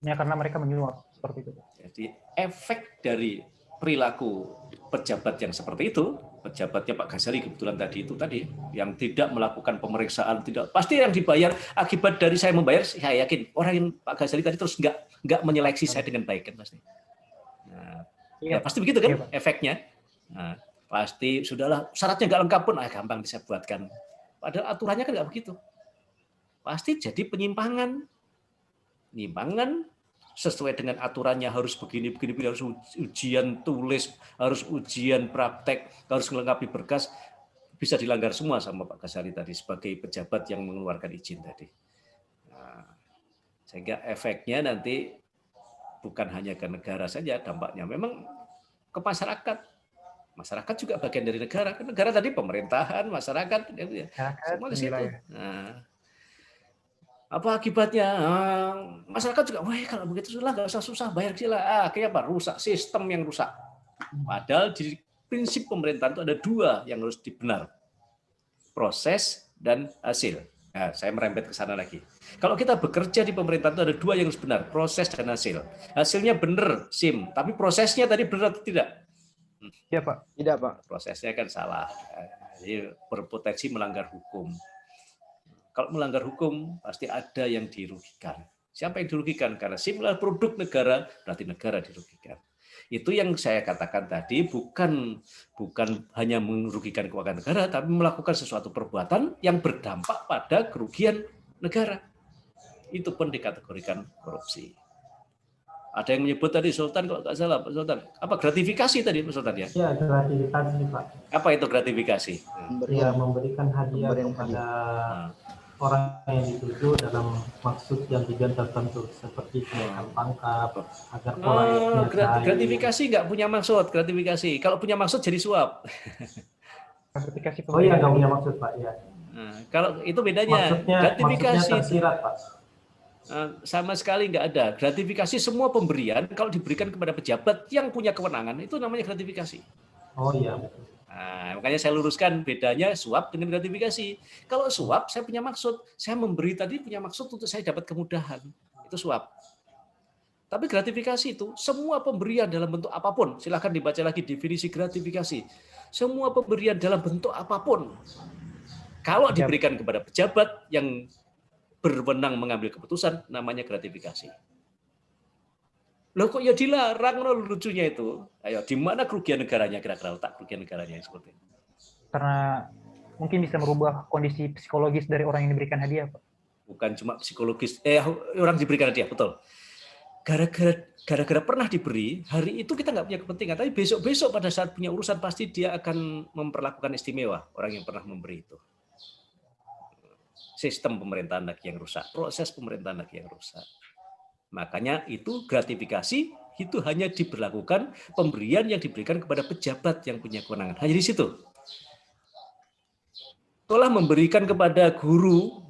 karena mereka menyuap seperti itu. Jadi efek dari perilaku pejabat yang seperti itu, pejabatnya Pak Ghazali kebetulan tadi yang tidak melakukan pemeriksaan, tidak pasti yang dibayar akibat dari saya membayar, saya yakin orang yang Pak Ghazali tadi terus nggak menyeleksi saya dengan baik kan pasti. Nah, ya pasti begitu kan efeknya. Nah, pasti sudahlah syaratnya nggak lengkap pun gampang bisa buatkan. Padahal aturannya kan nggak begitu. Pasti jadi penyimpangan sesuai dengan aturannya harus begini, harus ujian tulis, harus ujian praktek, harus melengkapi berkas, bisa dilanggar semua sama Pak Ghazali tadi sebagai pejabat yang mengeluarkan izin tadi. Nah, sehingga efeknya nanti bukan hanya ke negara saja, dampaknya memang ke masyarakat. Masyarakat juga bagian dari negara. Negara tadi pemerintahan, masyarakat, semua ke situ. Nah, apa akibatnya? Masyarakat juga, wah kalau begitu nggak usah susah bayar sila. Akhirnya apa? Rusak sistem yang rusak. Padahal di prinsip pemerintahan itu ada dua yang harus dibenar, proses dan hasil. Nah, saya merembet ke sana lagi. Kalau kita bekerja di pemerintahan itu ada dua yang harus benar, proses dan hasil. Hasilnya benar, SIM, tapi prosesnya tadi benar atau tidak? Iya Pak. Tidak Pak. Prosesnya kan salah. Jadi berpotensi melanggar hukum. Kalau melanggar hukum, pasti ada yang dirugikan. Siapa yang dirugikan? Karena SIM adalah produk negara, berarti negara dirugikan. Itu yang saya katakan tadi, bukan hanya merugikan keuangan negara, tapi melakukan sesuatu perbuatan yang berdampak pada kerugian negara. Itu pun dikategorikan korupsi. Ada yang menyebut tadi, Sultan, kalau nggak salah, Pak Sultan, apa gratifikasi tadi, Pak Sultan ya? Ya, gratifikasi Pak. Apa itu gratifikasi? Ya, memberikan hadiah kepada orang yang dituju dalam maksud yang tujuan tertentu, seperti kenaikan pangkat, agar proyeknya gratifikasi nggak punya maksud, gratifikasi. Kalau punya maksud jadi suap. Gratifikasi. Oh iya, nggak punya maksud Pak, ya. Nah, kalau itu bedanya. Gratifikasi tersirat, Pak. Sama sekali nggak ada. Gratifikasi semua pemberian kalau diberikan kepada pejabat yang punya kewenangan itu namanya gratifikasi. Oh iya, betul. Nah, makanya saya luruskan bedanya suap dengan gratifikasi. Kalau suap saya punya maksud, saya memberi tadi punya maksud untuk saya dapat kemudahan. Itu suap. Tapi gratifikasi itu semua pemberian dalam bentuk apapun. Silahkan dibaca lagi definisi gratifikasi. Semua pemberian dalam bentuk apapun. Kalau diberikan kepada pejabat yang berwenang mengambil keputusan, namanya gratifikasi. Loh kok ya dilarang, lucunya itu. Ayo, di mana kerugian negaranya kira-kira, letak kerugian negaranya seperti itu? Karena mungkin bisa merubah kondisi psikologis dari orang yang diberikan hadiah, Pak. Bukan cuma psikologis, orang diberikan hadiah, betul. Gara-gara pernah diberi, hari itu kita nggak punya kepentingan, tapi besok-besok pada saat punya urusan pasti dia akan memperlakukan istimewa orang yang pernah memberi itu. Sistem pemerintahan lagi yang rusak, proses pemerintahan lagi yang rusak. Makanya itu gratifikasi itu hanya diberlakukan pemberian yang diberikan kepada pejabat yang punya kewenangan. Hanya di situ. Sekolah memberikan kepada guru,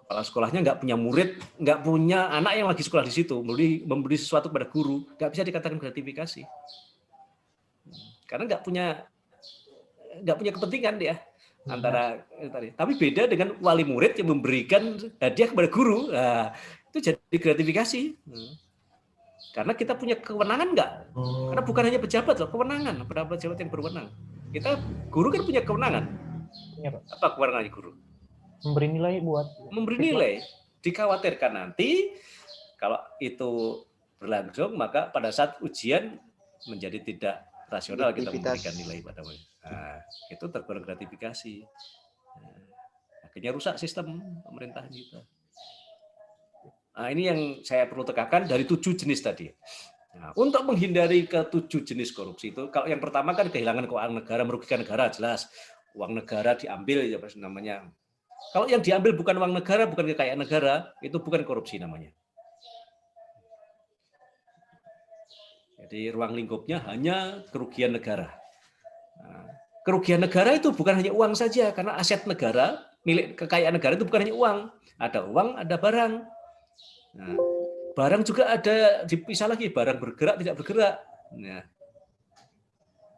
kepala sekolahnya nggak punya murid, nggak punya anak yang lagi sekolah di situ, memberi sesuatu kepada guru, nggak bisa dikatakan gratifikasi. Karena nggak punya kepentingan dia. Antara tadi. Tapi beda dengan wali murid yang memberikan hadiah kepada guru. Nah, itu jadi gratifikasi. Karena kita punya kewenangan enggak? Karena bukan hanya pejabat loh, kewenangan pada pejabat yang berwenang. Kita guru kan punya kewenangan. Ya, Pak. Apa kewenangan guru? Memberi nilai buat memberi nilai. Dikhawatirkan nanti kalau itu berlangsung maka pada saat ujian menjadi tidak rasional kita memberikan nilai pada mereka. Nah, itu tergolong gratifikasi. Nah, akhirnya rusak sistem pemerintahan kita. Nah, ini yang saya perlu tekankan dari 7 jenis tadi. Nah, untuk menghindari ke 7 jenis korupsi itu, kalau yang pertama kan kehilangan keuangan negara, merugikan negara, jelas. Uang negara diambil, ya namanya. Kalau yang diambil bukan uang negara, bukan kekayaan negara, itu bukan korupsi namanya. Jadi ruang lingkupnya hanya kerugian negara. Nah, kerugian negara itu bukan hanya uang saja, karena aset negara, milik kekayaan negara itu bukan hanya uang. Ada uang, ada barang. Nah, barang juga ada, dipisah lagi, barang bergerak, tidak bergerak. Nah,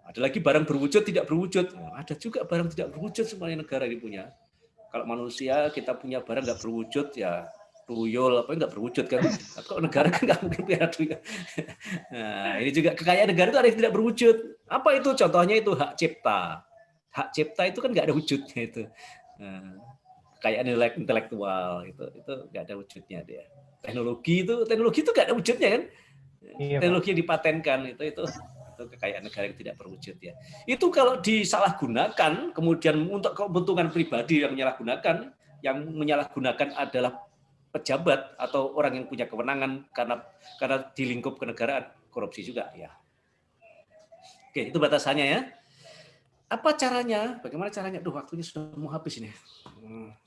ada lagi barang berwujud, tidak berwujud. Nah, ada juga barang tidak berwujud semuanya negara ini punya. Kalau manusia kita punya barang nggak berwujud, ya tuyul apa nggak berwujud kan? Kalau negara kan nggak mungkin punya tuyul. Nah, ini juga kekayaan negara itu ada yang tidak berwujud. Apa itu? Contohnya itu hak cipta. Hak cipta itu kan nggak ada wujudnya itu. Nah, kekayaan intelektual itu nggak ada wujudnya dia. Teknologi itu nggak ada wujudnya kan? Iya, teknologi yang dipatenkan itu atau kekayaan negara yang tidak berwujud ya. Itu kalau disalahgunakan kemudian untuk keuntungan pribadi yang menyalahgunakan adalah pejabat atau orang yang punya kewenangan karena di lingkup kenegaraan, korupsi juga ya. Oke, itu batasannya ya. Apa caranya? Bagaimana caranya? Duh, waktunya sudah mau habis ini.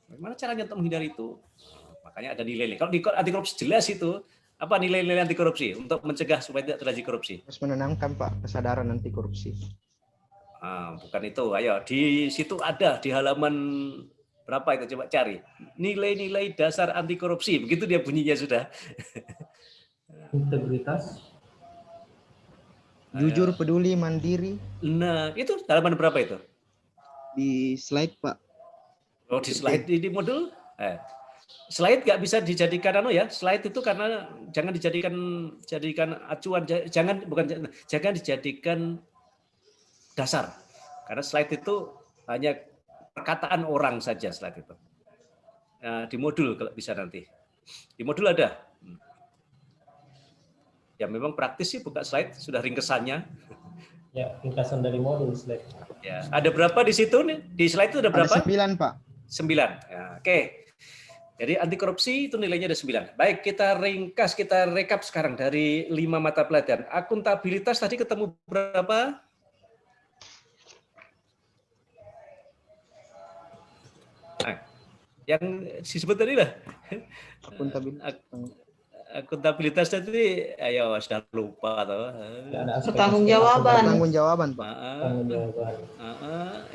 Bagaimana caranya untuk menghindari itu? Makanya ada nilai-nilai. Kalau di anti korupsi jelas itu, apa nilai-nilai anti korupsi untuk mencegah supaya tidak terjadi korupsi? Harus menanamkan Pak kesadaran anti korupsi. Bukan itu. Ayo, di situ ada di halaman berapa itu, coba cari. Nilai-nilai dasar anti korupsi. Begitu dia bunyinya sudah. Integritas. Jujur, peduli, mandiri. Nah, itu halaman berapa itu? Di slide, Pak. Oh, di slide di modul? Slide nggak bisa dijadikan slide itu karena jangan jadikan acuan, jangan dijadikan dasar. Karena slide itu hanya perkataan orang saja slide itu. Di modul kalau bisa nanti. Di modul ada. Ya memang praktis sih buka slide, sudah ringkesannya. Ya, ringkasan dari modul slide. Ya, ada berapa di situ nih? Di slide itu ada berapa? Ada 9, Pak. 9. Ya, oke. Jadi anti korupsi itu nilainya ada 9. Baik, kita ringkas, kita rekap sekarang dari 5 mata pelajaran. Akuntabilitas tadi ketemu berapa? Nah, yang disebut tadi lah. Akuntabilitas tadi, ayo sudah lupa atau pertanggungjawaban. Pertanggungjawaban, Pak.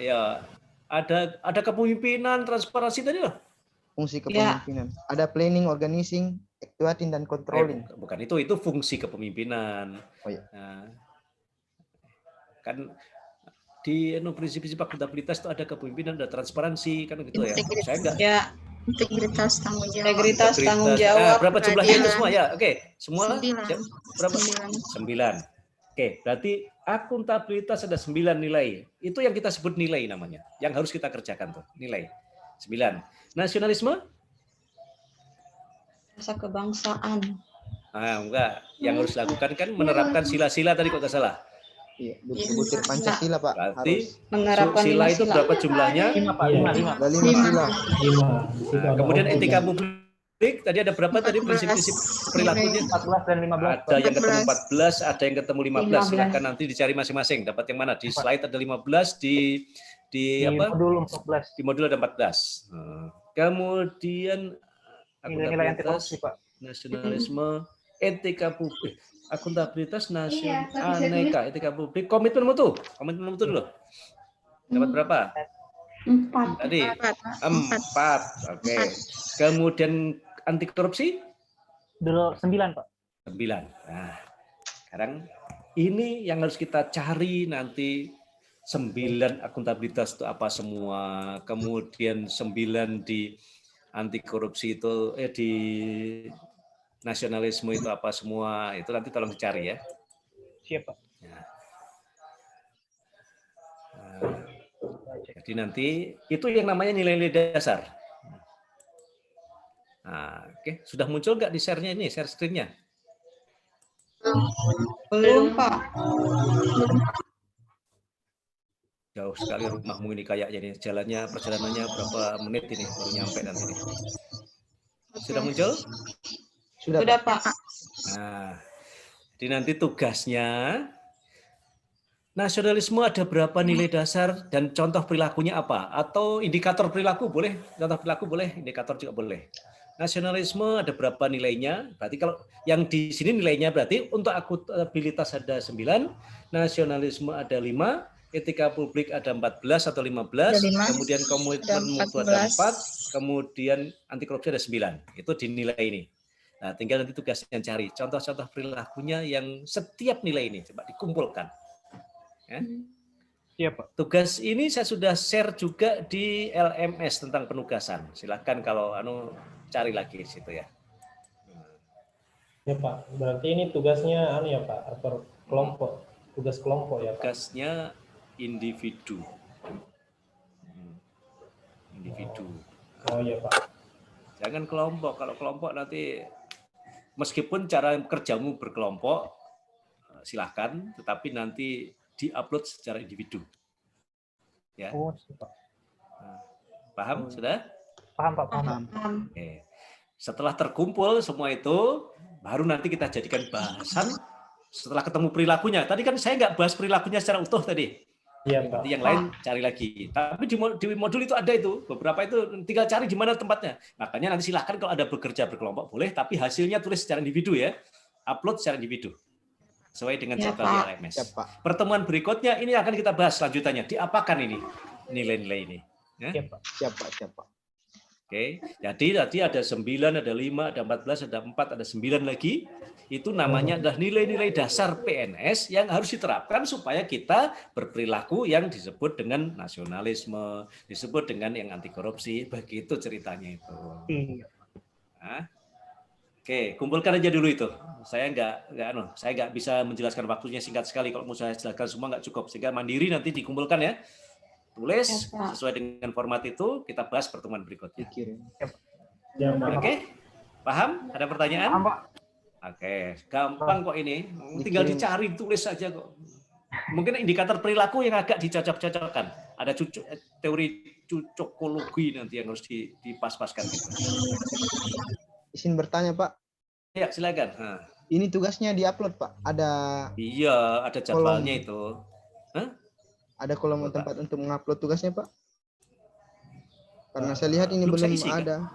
Ya, ada kepemimpinan, transparansi tadi loh. Fungsi kepemimpinan. Ada planning, organizing, actuating, dan controlling. Bukan itu fungsi kepemimpinan. Oh iya. Nah, kan di prinsip-prinsip akuntabilitas itu ada kepemimpinan, ada transparansi, kan gitu ya. Saya enggak. Ya. Integritas tanggung jawab. Integritas tanggung jawab. Berapa jumlahnya itu semua ya? Oke, semua 9. Berapa? 9. Oke, berarti akuntabilitas ada 9 nilai. Itu yang kita sebut nilai namanya. Yang harus kita kerjakan tuh, nilai. 9. Nasionalisme? Rasa kebangsaan. Enggak. Yang harus dilakukan kan menerapkan sila-sila tadi kok nggak salah. Iya, butir Pancasila, Pak. Berarti menerapkan sila itu berapa jumlahnya? 5, Pak. 5. Ada 5 sila. 5. Nah, kemudian etika publik tadi ada berapa tadi prinsip-prinsip perilakunya? 14 dan 15. Ada yang ketemu 14, ada yang ketemu 15. Silakan nanti dicari masing-masing. Dapat yang mana? Di slide ada 15, di apa? Modul 14. Di modul ada 14. Kemudian nilai anti korupsi, Pak. Nasionalisme, etika publik. Akuntabilitas nasional, aneka, etika publik, komitmen mutu dulu. Dapat berapa? 4. Tadi 4. Oke. Kemudian anti korupsi? 9, Pak. 9. Nah, sekarang ini yang harus kita cari nanti. 9 akuntabilitas itu apa semua. Kemudian 9 di anti korupsi itu di nasionalisme itu apa semua, itu nanti tolong dicari ya. Siap, Pak. Jadi nanti itu yang namanya nilai-nilai dasar. Oke. Sudah muncul nggak di share-nya ini, share screen-nya? Belum, Pak. Jauh sekali rumahmu ini kayaknya nih. Perjalanannya berapa menit ini baru nyampe nanti nih. Sudah muncul? Sudah, Pak. Nah, jadi nanti tugasnya nasionalisme ada berapa nilai dasar dan contoh perilakunya apa? Atau indikator perilaku boleh, contoh perilaku boleh, indikator juga boleh. Nasionalisme ada berapa nilainya? Berarti kalau yang di sini nilainya berarti untuk akuntabilitas ada 9, nasionalisme ada 5, etika publik ada 14 atau 15, kemudian komitmen mutu ada 4, kemudian anti korupsi ada 9. Itu dinilai ini. Nah, tinggal nanti tugasnya cari contoh-contoh perilakunya yang setiap nilai ini coba dikumpulkan. Ya. Iya, Pak. Tugas ini saya sudah share juga di LMS tentang penugasan. Silakan kalau cari lagi di situ ya. Ya, Pak. Berarti ini tugasnya ya, Pak, atau kelompok. Tugas kelompok ya, Pak. Tugasnya individu. Individu. Oh iya, Pak. Jangan kelompok. Kalau kelompok nanti meskipun cara kerjamu berkelompok, silahkan, tetapi nanti diupload secara individu. Ya. Oh, Pak. Nah, paham sudah? Paham Pak, paham. Oke. Setelah terkumpul semua itu, baru nanti kita jadikan bahasan setelah ketemu perilakunya. Tadi kan saya nggak bahas perilakunya secara utuh tadi. Iya, Pak. Nanti yang lain cari lagi. Tapi di modul itu ada itu. Beberapa itu tinggal cari di mana tempatnya. Makanya nanti silahkan kalau ada bekerja berkelompok boleh, tapi hasilnya tulis secara individu ya. Upload secara individu. Sesuai dengan jadwal di LMS. Ya, Pak. Pertemuan berikutnya ini akan kita bahas selanjutnya. Diapakan ini nilai-nilai ini? Ya? Siap, Pak. Oke, jadi tadi ada 9, ada 5, ada 14, ada 4, ada 9 lagi. Itu namanya adalah nilai-nilai dasar PNS yang harus diterapkan supaya kita berperilaku yang disebut dengan nasionalisme, disebut dengan yang anti korupsi. Begitu ceritanya itu. Nah, oke, kumpulkan aja dulu itu. Saya nggak bisa menjelaskan waktunya singkat sekali. Kalau mau saya jelaskan semua nggak cukup. Sehingga mandiri nanti dikumpulkan ya. Tulis sesuai dengan format itu, kita bahas pertemuan berikutnya. Oke, paham? Ada pertanyaan? Oke, gampang kok ini. Tinggal dicari, tulis saja kok. Mungkin indikator perilaku yang agak dicocok-cocokkan. Ada teori cocokologi nanti yang harus dipas-paskan. Izin bertanya, Pak. Ya, silakan. Nah. Ini tugasnya diupload, Pak. Iya, ada jadwalnya itu. Hah? Ada kolom tempat untuk mengupload tugasnya, Pak? Karena saya lihat ini belum ada.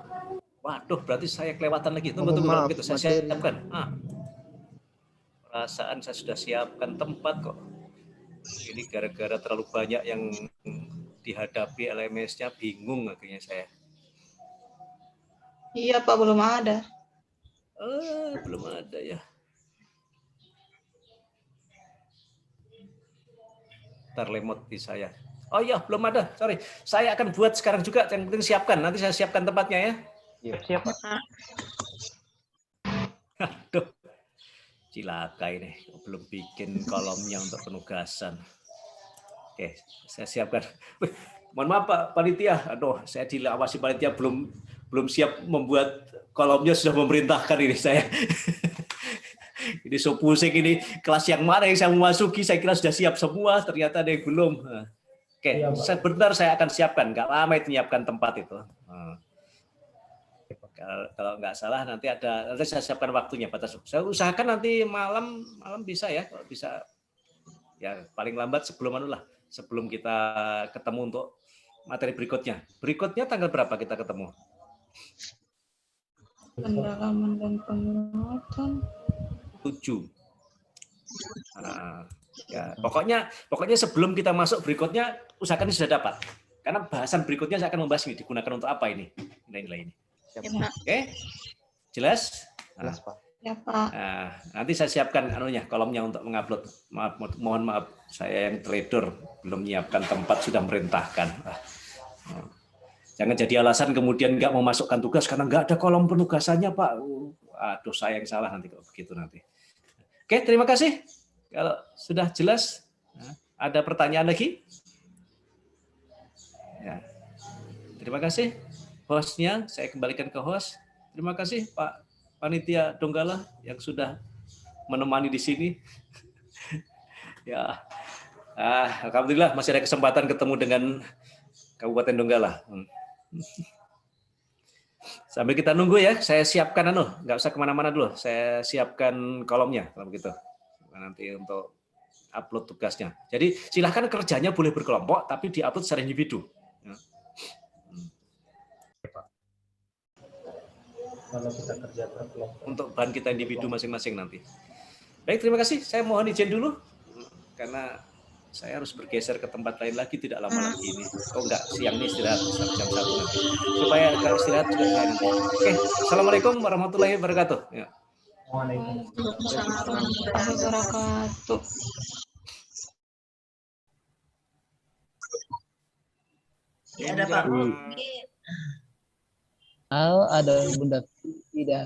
Waduh, berarti saya kelewatan lagi. Tunggu gitu. Saya siapkan. Perasaan saya sudah siapkan tempat kok. Ini gara-gara terlalu banyak yang dihadapi LMS-nya, bingung akhirnya saya. Iya, Pak, belum ada. Belum ada ya. Lemot di saya. Oh iya, belum ada. Sorry. Saya akan buat sekarang juga. Yang penting siapkan. Nanti saya siapkan tempatnya ya. Siap, Pak. Aduh. Cilaka ini. Belum bikin kolomnya untuk penugasan. Oke, saya siapkan. Wih, mohon maaf Pak Panitia. Aduh, saya diawasi panitia belum siap membuat kolomnya, sudah memerintahkan ini saya. Ini so pusing ini, kelas yang mana yang saya memasuki, saya kira sudah siap semua, ternyata ada yang belum. Oke, sebentar saya akan siapkan, nggak lama itu menyiapkan tempat itu. Kalau nggak salah nanti saya siapkan waktunya, batas. Saya usahakan nanti malam bisa ya, kalau bisa ya paling lambat sebelum kita ketemu untuk materi berikutnya. Berikutnya tanggal berapa kita ketemu? Pendalaman dan penguatan. 7. Ya, pokoknya sebelum kita masuk berikutnya usahakan sudah dapat. Karena bahasan berikutnya saya akan membahas ini digunakan untuk apa ini nilai-nilai ini. Oke, jelas? Jelas, Pak. Ya, Pak. Nah, nanti saya siapkan kolomnya untuk mengupload. Mohon maaf, saya yang trader belum menyiapkan tempat, sudah merintahkan. Jangan jadi alasan kemudian nggak mau masukkan tugas karena nggak ada kolom penugasannya, Pak. Aduh, saya yang salah nanti kalau begitu nanti. Oke, terima kasih. Kalau sudah jelas, ada pertanyaan lagi? Ya. Terima kasih. Hostnya, saya kembalikan ke host. Terima kasih Pak Panitia Donggala yang sudah menemani di sini. Ya, alhamdulillah masih ada kesempatan ketemu dengan Kabupaten Donggala. Sambil kita nunggu ya, saya siapkan nggak usah kemana-mana dulu. Saya siapkan kolomnya kalau begitu. Nanti untuk upload tugasnya. Jadi silahkan kerjanya boleh berkelompok, tapi diupload secara individu. Kalau kita kerja berkelompok. Untuk bahan kita individu masing-masing nanti. Baik, terima kasih. Saya mohon izin dulu karena saya harus bergeser ke tempat lain lagi tidak lama lagi ini. Oh enggak, siang ini istirahat jam 1 nanti. Supaya agak istirahat juga nanti. Oke, assalamualaikum warahmatullahi wabarakatuh. Ya. Waalaikumsalam warahmatullahi wabarakatuh. Ya, ada Pak. ada Bunda Tidak.